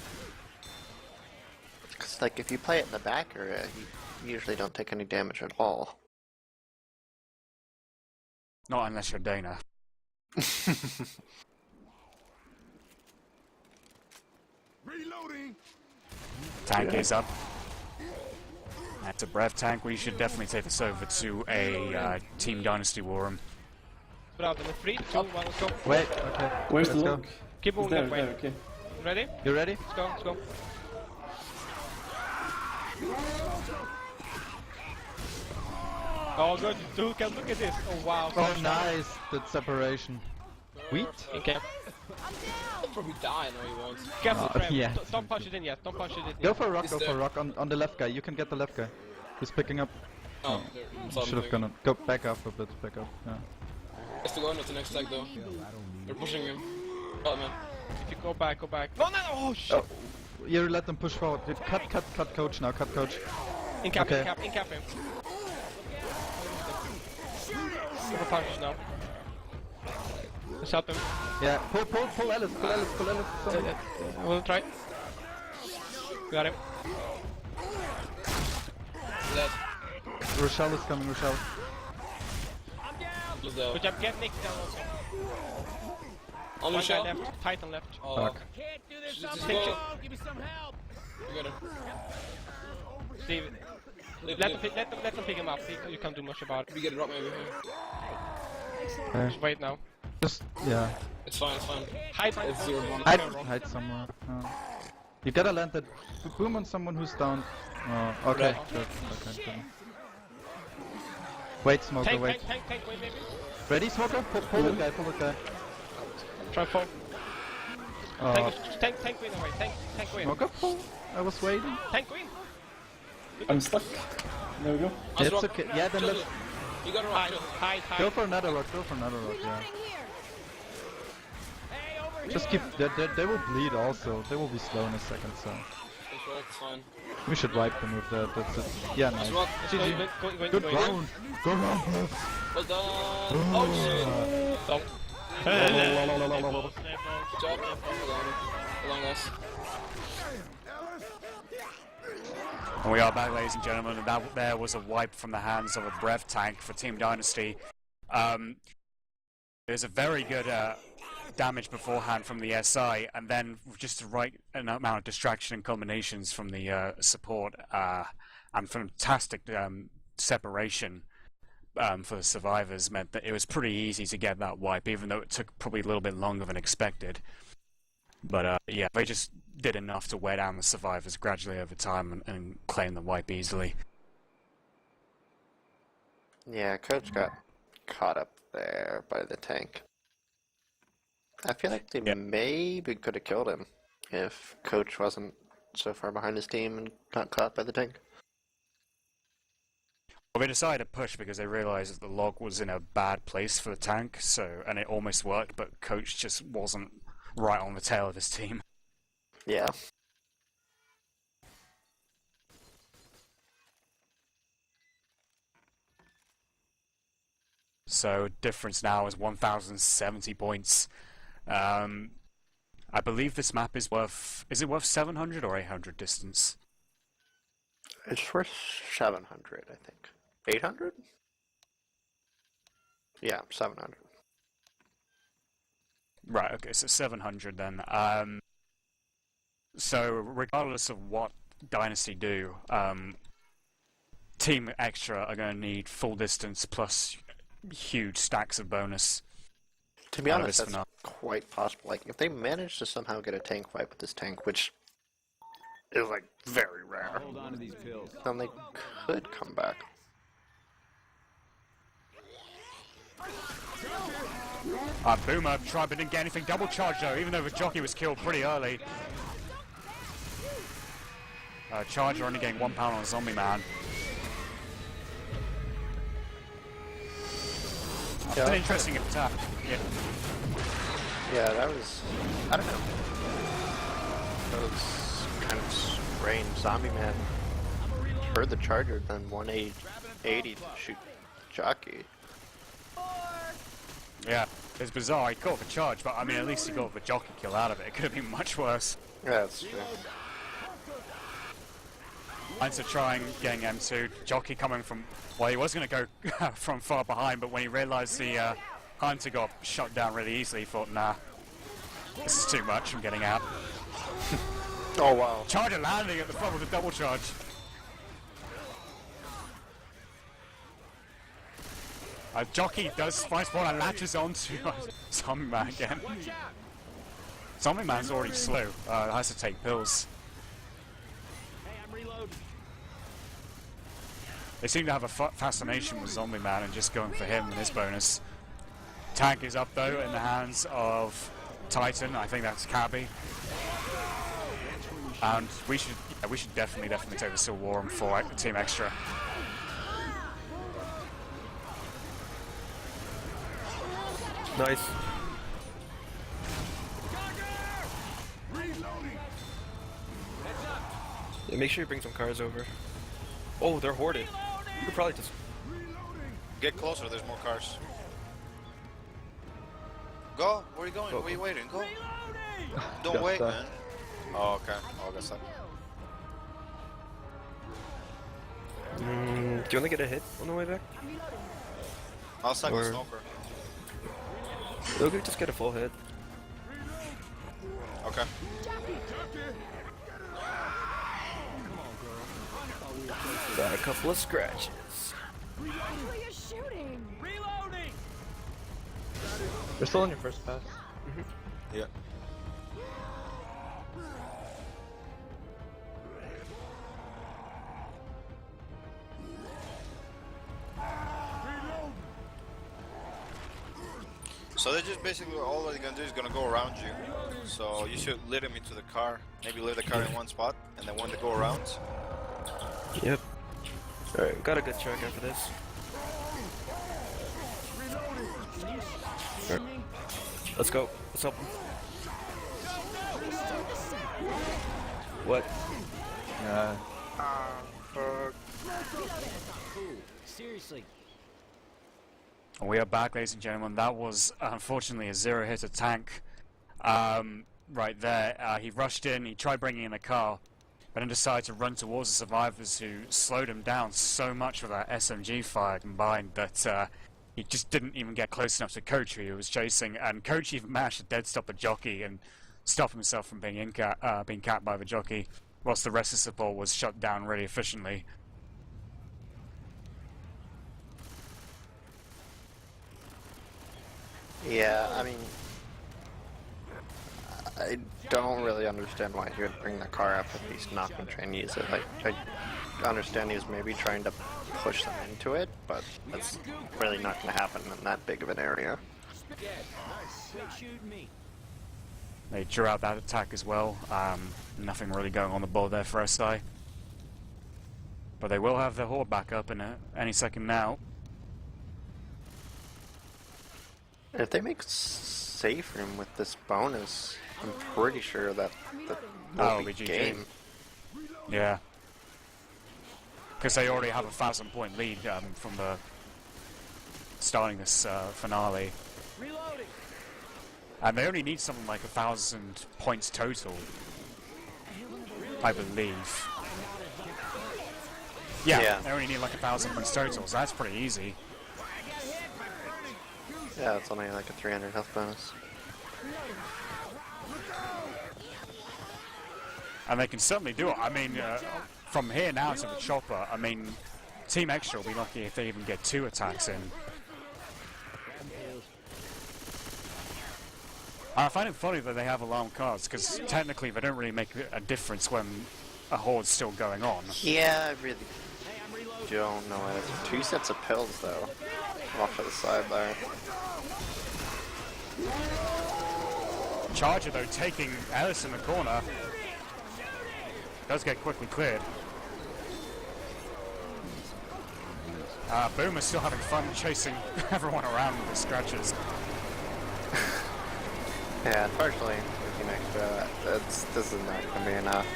Speaker 1: Because, like, if you play it in the back area, you usually don't take any damage at all.
Speaker 2: Not unless you're Dana.
Speaker 10: Reloading.
Speaker 2: Tank is up. That's a breath tank. We should definitely take this over to a Team Dynasty war room.
Speaker 6: Bravo, 3, 2, 1, let's go.
Speaker 5: Wait, okay.
Speaker 3: Where's
Speaker 5: Let's
Speaker 3: the
Speaker 5: go.
Speaker 3: look?
Speaker 6: Keep moving that way.
Speaker 3: Okay.
Speaker 6: Ready?
Speaker 5: You ready?
Speaker 6: Let's go, let's go. Oh, good. Look at this. Oh, wow.
Speaker 5: Oh, nice. That separation. Wheat?
Speaker 6: In camp.
Speaker 4: He'll probably die, no he won't.
Speaker 6: Careful,
Speaker 5: Oh,
Speaker 6: Trevor.
Speaker 5: yeah.
Speaker 6: Don't push it in yet. Don't push it in yet.
Speaker 5: Go for rock,
Speaker 4: Is
Speaker 5: go
Speaker 4: there-
Speaker 5: for rock on the left guy. You can get the left guy. He's picking up.
Speaker 4: Oh, there.
Speaker 5: Should have gone. Go back up a bit. Back up. Yeah.
Speaker 4: Has to go into the next tag though. They're pushing him. Oh man.
Speaker 6: If you go back, go back. No, no, no. Oh, shit.
Speaker 5: Oh, you let them push forward. Cut coach now. Cut coach.
Speaker 6: In cap,
Speaker 5: Okay.
Speaker 6: in cap him. Super punch now. Let's help him.
Speaker 5: Yeah. Pull Alice. Pull Alice. Somebody.
Speaker 6: We'll try. Got him.
Speaker 4: Dead.
Speaker 5: Rochelle is coming. Rochelle.
Speaker 4: He's dead.
Speaker 6: Good job. Get Nick down also.
Speaker 4: On
Speaker 6: One guy
Speaker 4: Michelle.
Speaker 6: left. Titan left.
Speaker 4: Oh.
Speaker 5: Fuck.
Speaker 10: Can't do this
Speaker 4: Just
Speaker 10: on
Speaker 4: go.
Speaker 10: my own. Give me some help.
Speaker 4: You got him.
Speaker 6: Steve.
Speaker 4: Leave,
Speaker 6: Let
Speaker 4: leave.
Speaker 6: them pick him up. You can't do much about it.
Speaker 4: We get a drop maybe here.
Speaker 5: Okay.
Speaker 6: Just wait now.
Speaker 5: Just yeah.
Speaker 4: It's fine, it's fine.
Speaker 6: Hide.
Speaker 4: It's 0-1.
Speaker 5: Hide somewhere. You gotta land that boom on someone who's down. Oh, okay.
Speaker 6: Right.
Speaker 5: Good. Okay. Good. Wait, Smoker.
Speaker 6: Tank,
Speaker 5: Wait.
Speaker 6: tank, wait maybe.
Speaker 5: Ready, Smoker? Pull that guy. Pull that guy.
Speaker 6: Try and fall.
Speaker 5: Oh,
Speaker 6: Tank win away. Tank win.
Speaker 5: Smoker, pull. I was waiting.
Speaker 6: Tank win.
Speaker 11: I'm stuck. There we go.
Speaker 5: It's okay. Yeah, then let's
Speaker 4: You got a rock.
Speaker 6: Hide.
Speaker 5: go for another rock. Go for another rock. Yeah.
Speaker 7: Reloading here. Hey, over here.
Speaker 5: Just keep. They will bleed also. They will be slow in a second. So
Speaker 4: It's fine.
Speaker 5: we should wipe them with that. That's it. Yeah, nice.
Speaker 4: Rock.
Speaker 5: GG. Good round. Good round.
Speaker 4: Well done. Oh shit.
Speaker 6: Stop.
Speaker 4: Good job. Hold on guys.
Speaker 2: And we are back, ladies and gentlemen, and that there was a wipe from the hands of a Brev tank for Team Dynasty. There's a very good damage beforehand from the SI, and then just the right amount of distraction and combinations from the support, and fantastic separation for the survivors meant that it was pretty easy to get that wipe, even though it took probably a little bit longer than expected. But yeah, they just did enough to wear down the survivors gradually over time and claim the wipe easily.
Speaker 1: Yeah, Coach got caught up there by the tank. I feel like they maybe could have killed him if Coach wasn't so far behind his team and got caught by the tank.
Speaker 2: Well, they decided to push because they realized that the log was in a bad place for the tank, and it almost worked, but Coach just wasn't right on the tail of his team.
Speaker 1: Yeah.
Speaker 2: So difference now is 1,070 points. I believe this map is worth... Is it worth 700 or 800 distance?
Speaker 1: It's worth 700, I think. 800? Yeah, 700.
Speaker 2: Right, okay, so 700 then. So regardless of what Dynasty do, Team Extra are going to need full distance plus huge stacks of bonus.
Speaker 1: To be honest, that's quite possible. Like, if they manage to somehow get a tank fight with this tank, which is, like, very rare,
Speaker 10: Hold on to these pills.
Speaker 1: then they could come back.
Speaker 2: Boomer tried but didn't get anything. Double charge though, even though the jockey was killed pretty early. Charger only getting £1 on a zombie man. That's an interesting attack.
Speaker 1: Yeah, that was... I don't know. That was kind of strange. Zombie man heard the charger, then 180 to shoot jockey.
Speaker 2: Yeah, it's bizarre. He caught the charge, but I mean, at least he got the jockey kill out of it. It could have been much worse.
Speaker 1: Yeah, that's true.
Speaker 2: Lines are trying getting M2. Jockey coming from... Well, he was going to go from far behind, but when he realised the Hunter got shot down really easily, he thought, nah, this is too much, I'm getting out.
Speaker 1: Oh, wow.
Speaker 2: Charger landing at the front with a double charge. Jockey does find spawn and latches onto Zombie Man again. Zombie Man's already slow, has to take pills.
Speaker 10: Hey, I'm reloading.
Speaker 2: They seem to have a fascination with Zombie Man and just going for him and his bonus. Tank is up though in the hands of Titan. I think that's Cabby. And we should definitely take the Civil War for Team Extra.
Speaker 8: Nice. Yeah, make sure you bring some cars over. Oh, they're hoarded. You could probably just...
Speaker 9: Get closer, there's more cars. Go! Where are you going?
Speaker 8: Go.
Speaker 9: Where are you waiting? Go! Don't
Speaker 3: Got
Speaker 9: wait,
Speaker 3: stuck.
Speaker 9: man. Oh, okay. Oh, I got stuck.
Speaker 8: do you want to get a hit on the way back?
Speaker 9: I'll suck the
Speaker 8: Or-
Speaker 9: smoker.
Speaker 8: Okay, just get a full hit.
Speaker 9: Okay.
Speaker 8: Got a couple of scratches.
Speaker 7: Reloading!
Speaker 3: They're still on your first pass.
Speaker 9: Yeah. So they're just basically all they're gonna do is gonna go around you. So you should lead them into the car. Maybe leave the car in one spot, and then when they go around.
Speaker 8: Yep. Alright, got a good track after this. Alright. Let's go. Let's help him. What?
Speaker 7: Seriously.
Speaker 2: We are back, ladies and gentlemen. That was unfortunately a 0-hitter tank right there. He rushed in, he tried bringing in a car, but then decided to run towards the survivors who slowed him down so much with that SMG fire combined that he just didn't even get close enough to Coach, who he was chasing, and Coach even managed to dead stop a jockey and stop himself from being capped by the jockey, whilst the rest of the support was shut down really efficiently.
Speaker 1: Yeah, I mean, I don't really understand why he would bring the car up if he's not going to try and use it. Like, I understand he was maybe trying to push them into it, but that's really not going to happen in that big of an area.
Speaker 2: They drew out that attack as well. Nothing really going on the board there for SI. But they will have their horde back up in any second now.
Speaker 1: If they make safe room with this bonus, I'm pretty sure that will be
Speaker 2: GG.
Speaker 1: game.
Speaker 2: Yeah. Because they already have a 1,000-point lead from the starting this finale.
Speaker 7: Reloading!
Speaker 2: And they only need something like 1,000 points total, I believe. Yeah, they only need like 1,000 points total, so that's pretty easy.
Speaker 1: Yeah, it's only like a 300 health bonus.
Speaker 2: And they can certainly do it. I mean, from here now to the chopper, I mean, Team Extra will be lucky if they even get 2 attacks in. I find it funny that they have alarm cards, because technically they don't really make a difference when a horde's still going on.
Speaker 1: Yeah, I really don't know. It's 2 sets of pills, though. Off to the side there.
Speaker 2: Charger, though, taking Ellis in the corner. Does get quickly cleared. Boomer's still having fun chasing everyone around with the scratches.
Speaker 1: Yeah, unfortunately, with Team Extra, this is not going to be enough.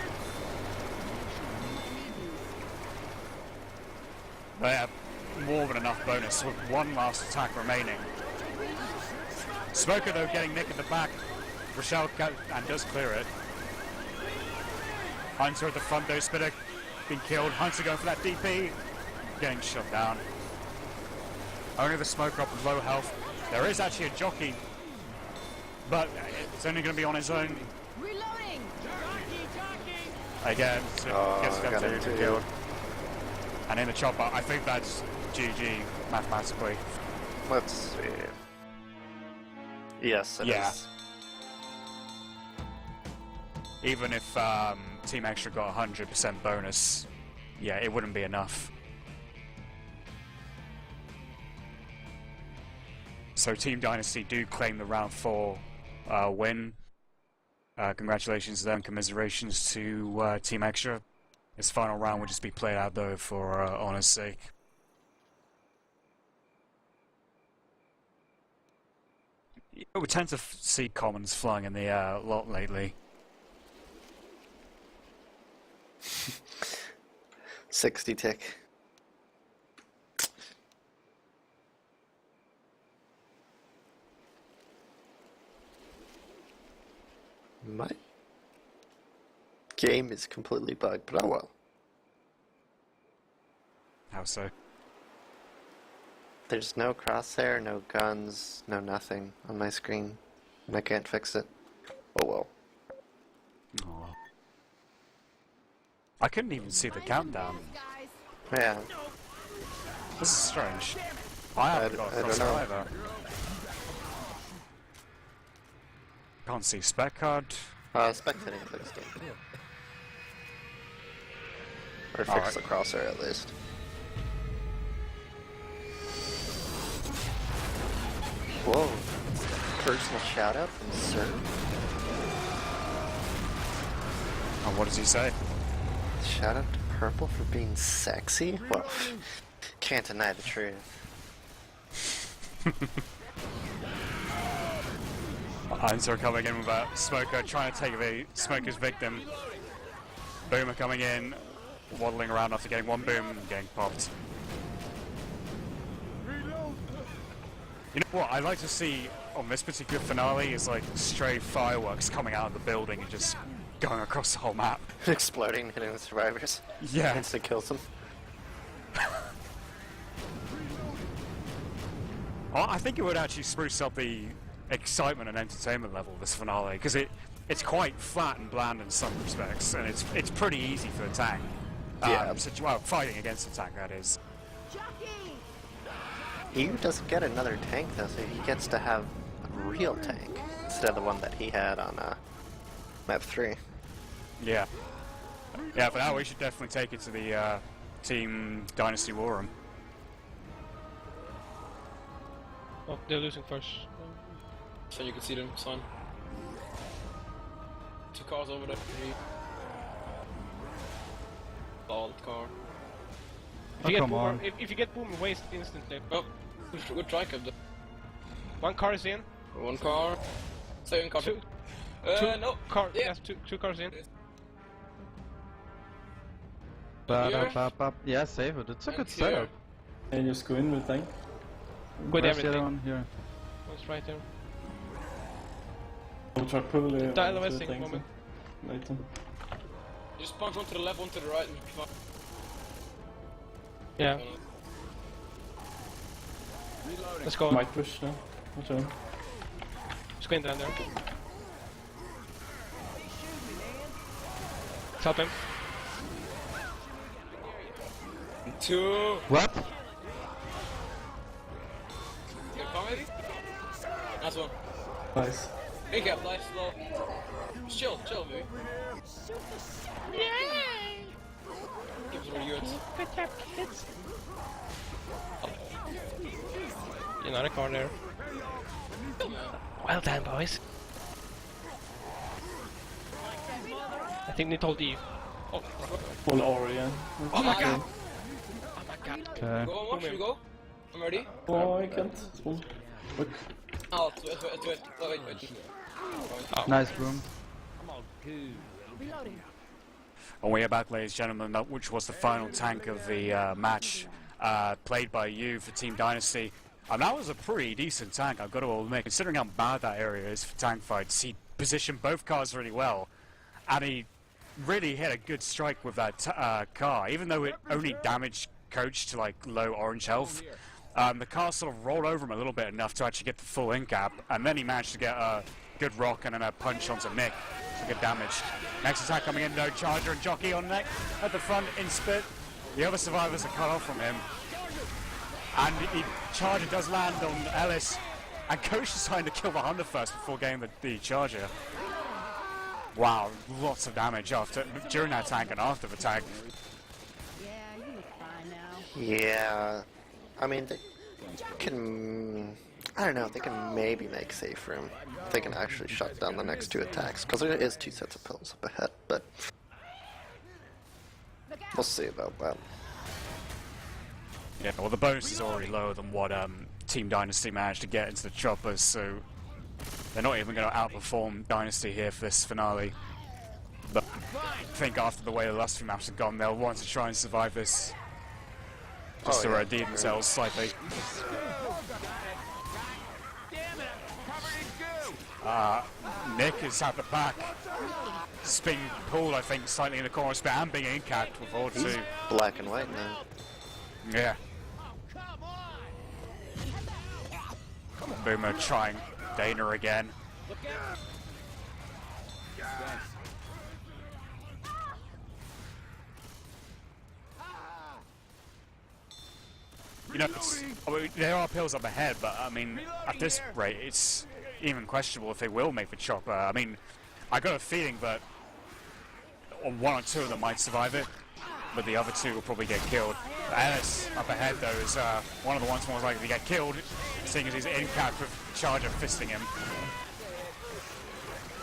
Speaker 2: They have more than enough bonus with 1 last attack remaining. Smoker, though, getting Nick at the back. Rochelle and does clear it. Hunter at the front, though, Spitter being killed. Hunter going for that DP. Getting shut down. Only the Smoker up with low health. There is actually a jockey, but it's only going to be on his own.
Speaker 7: Reloading!
Speaker 2: Again, so gets
Speaker 1: got
Speaker 2: them
Speaker 1: him
Speaker 2: to
Speaker 1: too.
Speaker 2: killed. And in the chopper, I think that's GG mathematically.
Speaker 1: Let's see. Yes, it is.
Speaker 2: Even if Team Extra got 100% bonus, yeah, it wouldn't be enough. So Team Dynasty do claim the round 4 win. Congratulations to them, commiserations to Team Extra. This final round will just be played out though for honor's sake. We tend to see commons flying in the air a lot lately.
Speaker 1: 60 tick. My game is completely bugged, but oh well.
Speaker 2: How so?
Speaker 1: There's no crosshair, no guns, no nothing on my screen, and I can't fix it. Oh well.
Speaker 2: Oh. I couldn't even see the countdown.
Speaker 1: Yeah.
Speaker 2: This is strange. I haven't got a crosshair either. Can't see spec card.
Speaker 1: Spectating fixed it. Or fix the crosshair at least. Whoa. Personal shout out from Sir.
Speaker 2: And what does he say?
Speaker 1: Shout out to Purple for being sexy? Well, can't deny the truth.
Speaker 2: Answer coming in with a Smoker trying to take a Smoker's victim. Boomer coming in, waddling around after getting one boom and getting popped. You know what I'd like to see on this particular finale is like stray fireworks coming out of the building and just going across the whole map.
Speaker 1: Exploding, hitting the survivors.
Speaker 2: Yeah.
Speaker 1: Instant kills them.
Speaker 2: Well, I think it would actually spruce up the excitement and entertainment level of this finale, because it's quite flat and bland in some respects, and it's pretty easy for the tank.
Speaker 1: Yeah.
Speaker 2: Well, fighting against the tank, that is.
Speaker 1: He doesn't get another tank though, so he gets to have a real tank instead of the one that he had on map 3.
Speaker 2: Yeah. Yeah, for now we should definitely take it to the Team Dynasty War Room.
Speaker 6: Oh, they're losing first.
Speaker 4: So you can see them, son. 2 cars over there. 3. Bald car.
Speaker 6: If you get boomer, waste instantly.
Speaker 4: Oh, good try, Captain.
Speaker 6: 1 car is in.
Speaker 4: 1 car. 2 car.
Speaker 6: Two
Speaker 4: No.
Speaker 6: Car.
Speaker 4: Yeah.
Speaker 6: Yes, two cars in.
Speaker 5: Yeah, save it. It's a good
Speaker 4: Here.
Speaker 5: setup.
Speaker 11: And just go in with tank.
Speaker 6: With
Speaker 5: Where's the other
Speaker 6: everything.
Speaker 5: one? Here.
Speaker 6: One's right there.
Speaker 11: We'll try pull the
Speaker 6: Dial
Speaker 11: onto
Speaker 6: westing
Speaker 11: tanks
Speaker 6: moment.
Speaker 11: later.
Speaker 4: Just punch one to the left, one to the right. And
Speaker 6: Yeah. Let's go.
Speaker 11: Might push now. Watch out.
Speaker 6: Just go in down there. Let's help him.
Speaker 4: 2.
Speaker 5: What?
Speaker 4: Good car, maybe? Nice one.
Speaker 11: Nice.
Speaker 4: Big up, nice, slow. Just chill, baby.
Speaker 6: Yay!
Speaker 4: Give us really good.
Speaker 6: Good job, kids. Another car there. Well done, boys. I think they told Eve. Oh,
Speaker 11: One aura, yeah.
Speaker 6: oh my god! Oh my god.
Speaker 5: Okay.
Speaker 4: Go on, watch, should we go? I'm ready.
Speaker 11: Oh, I can't. Spawn. Look.
Speaker 4: Oh, do it. Oh, wait.
Speaker 5: Nice boom.
Speaker 2: And we are back, ladies and gentlemen, which was the final tank of the match, played by you for Team Dynasty. And that was a pretty decent tank, I've got to admit, considering how bad that area is for tank fights. He positioned both cars really well, and he really hit a good strike with that car, even though it only damaged Coach to like low orange health. The car sort of rolled over him a little bit enough to actually get the full in cap, and then he managed to get a good rock and then a punch onto Nick for good damage. Next attack coming in, no charger and jockey on Nick at the front in spit. The other survivors are cut off from him, and the charger does land on Ellis, and Coach is trying to kill the Hunter first before getting the charger. Wow, lots of damage during that tank and after the tank.
Speaker 7: Yeah, you look fine now.
Speaker 1: Yeah. I mean, they can I don't know, they can maybe make safe room. They can actually shut down the next 2 attacks, because there is 2 sets of pills up ahead, but we'll see about that.
Speaker 2: Yeah, well the bonus is already lower than what Team Dynasty managed to get into the choppers, so they're not even going to outperform Dynasty here for this finale. But I think after the way the last few maps have gone, they'll want to try and survive this. Just to redeem themselves slightly. Nick is at the back. It's being pulled, I think, slightly in the corner spot and being incapped with all 2.
Speaker 1: Black and white now.
Speaker 2: Yeah. Boomer trying Dana again. You know, I mean, there are pills up ahead, but I mean, at this rate, it's even questionable if they will make the chopper. I mean, I got a feeling that 1 or 2 of them might survive it, but the other 2 will probably get killed. Alice up ahead, though, is one of the ones most likely to get killed, seeing as he's in cap with Charger fisting him.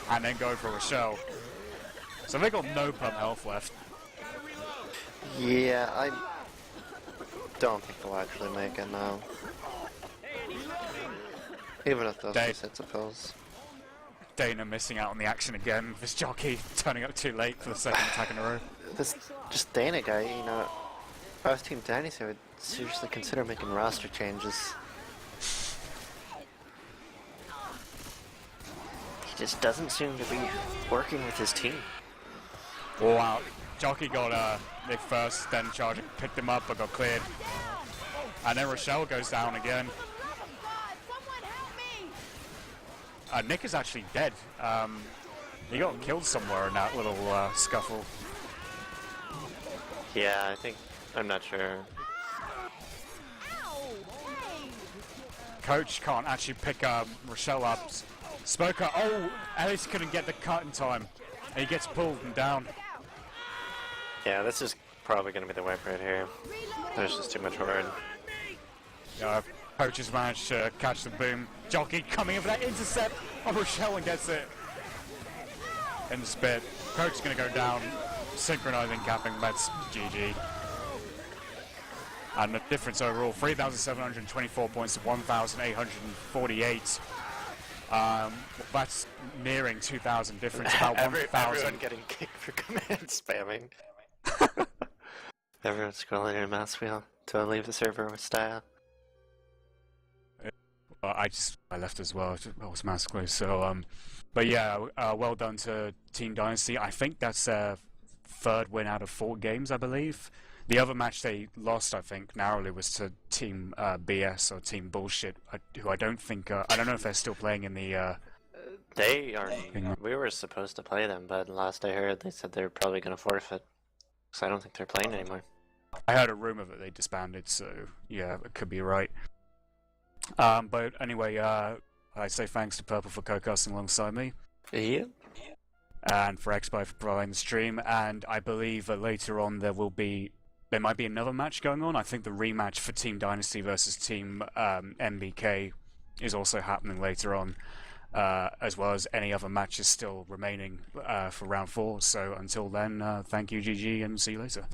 Speaker 2: And then go for Rochelle. So they got no pump health left.
Speaker 1: Yeah, I don't think they'll actually make it now. Even if those 2 sets of pills.
Speaker 2: Dana missing out on the action again, this jockey turning up too late for the 2nd attack in a row.
Speaker 1: This just Dana guy, you know, if I was Team Dynasty, I would seriously consider making roster changes. He just doesn't seem to be working with his team.
Speaker 2: Wow, jockey got Nick first, then Charger picked him up but got cleared. And then Rochelle goes down again. Nick is actually dead. He got killed somewhere in that little scuffle.
Speaker 1: Yeah, I'm not sure.
Speaker 2: Coach can't actually pick Rochelle up. Spoker, Ellis couldn't get the cut in time. And he gets pulled and down.
Speaker 1: Yeah, this is probably going to be the wipe right here. There's just too much horde.
Speaker 2: Coach has managed to catch the boom. Jockey coming in for that intercept of Rochelle and gets it in the spit. Coach is going to go down, synchronizing capping. That's GG. And the difference overall, 3,724 points to 1,848. That's nearing 2,000 difference, about 1,000.
Speaker 1: Everyone getting kicked for command spamming. Everyone's scrolling in a mouse wheel to leave the server with style.
Speaker 2: I left as well. I was mouse close. So, but yeah, well done to Team Dynasty. I think that's their 3rd win out of 4 games, I believe. The other match they lost, I think, narrowly was to Team BS or Team Bullshit, who I don't think. I don't know if they're still playing in the.
Speaker 1: They are. We were supposed to play them, but last I heard, they said they're probably going to forfeit. So I don't think they're playing anymore.
Speaker 2: I heard a rumor that they disbanded, so yeah, it could be right. But anyway, I say thanks to Purple for co-casting alongside me.
Speaker 1: Yeah.
Speaker 2: And for Xby for providing the stream. And I believe that later on there might be another match going on. I think the rematch for Team Dynasty versus Team MBK is also happening later on, as well as any other matches still remaining for round 4. So until then, thank you, GG, and see you later.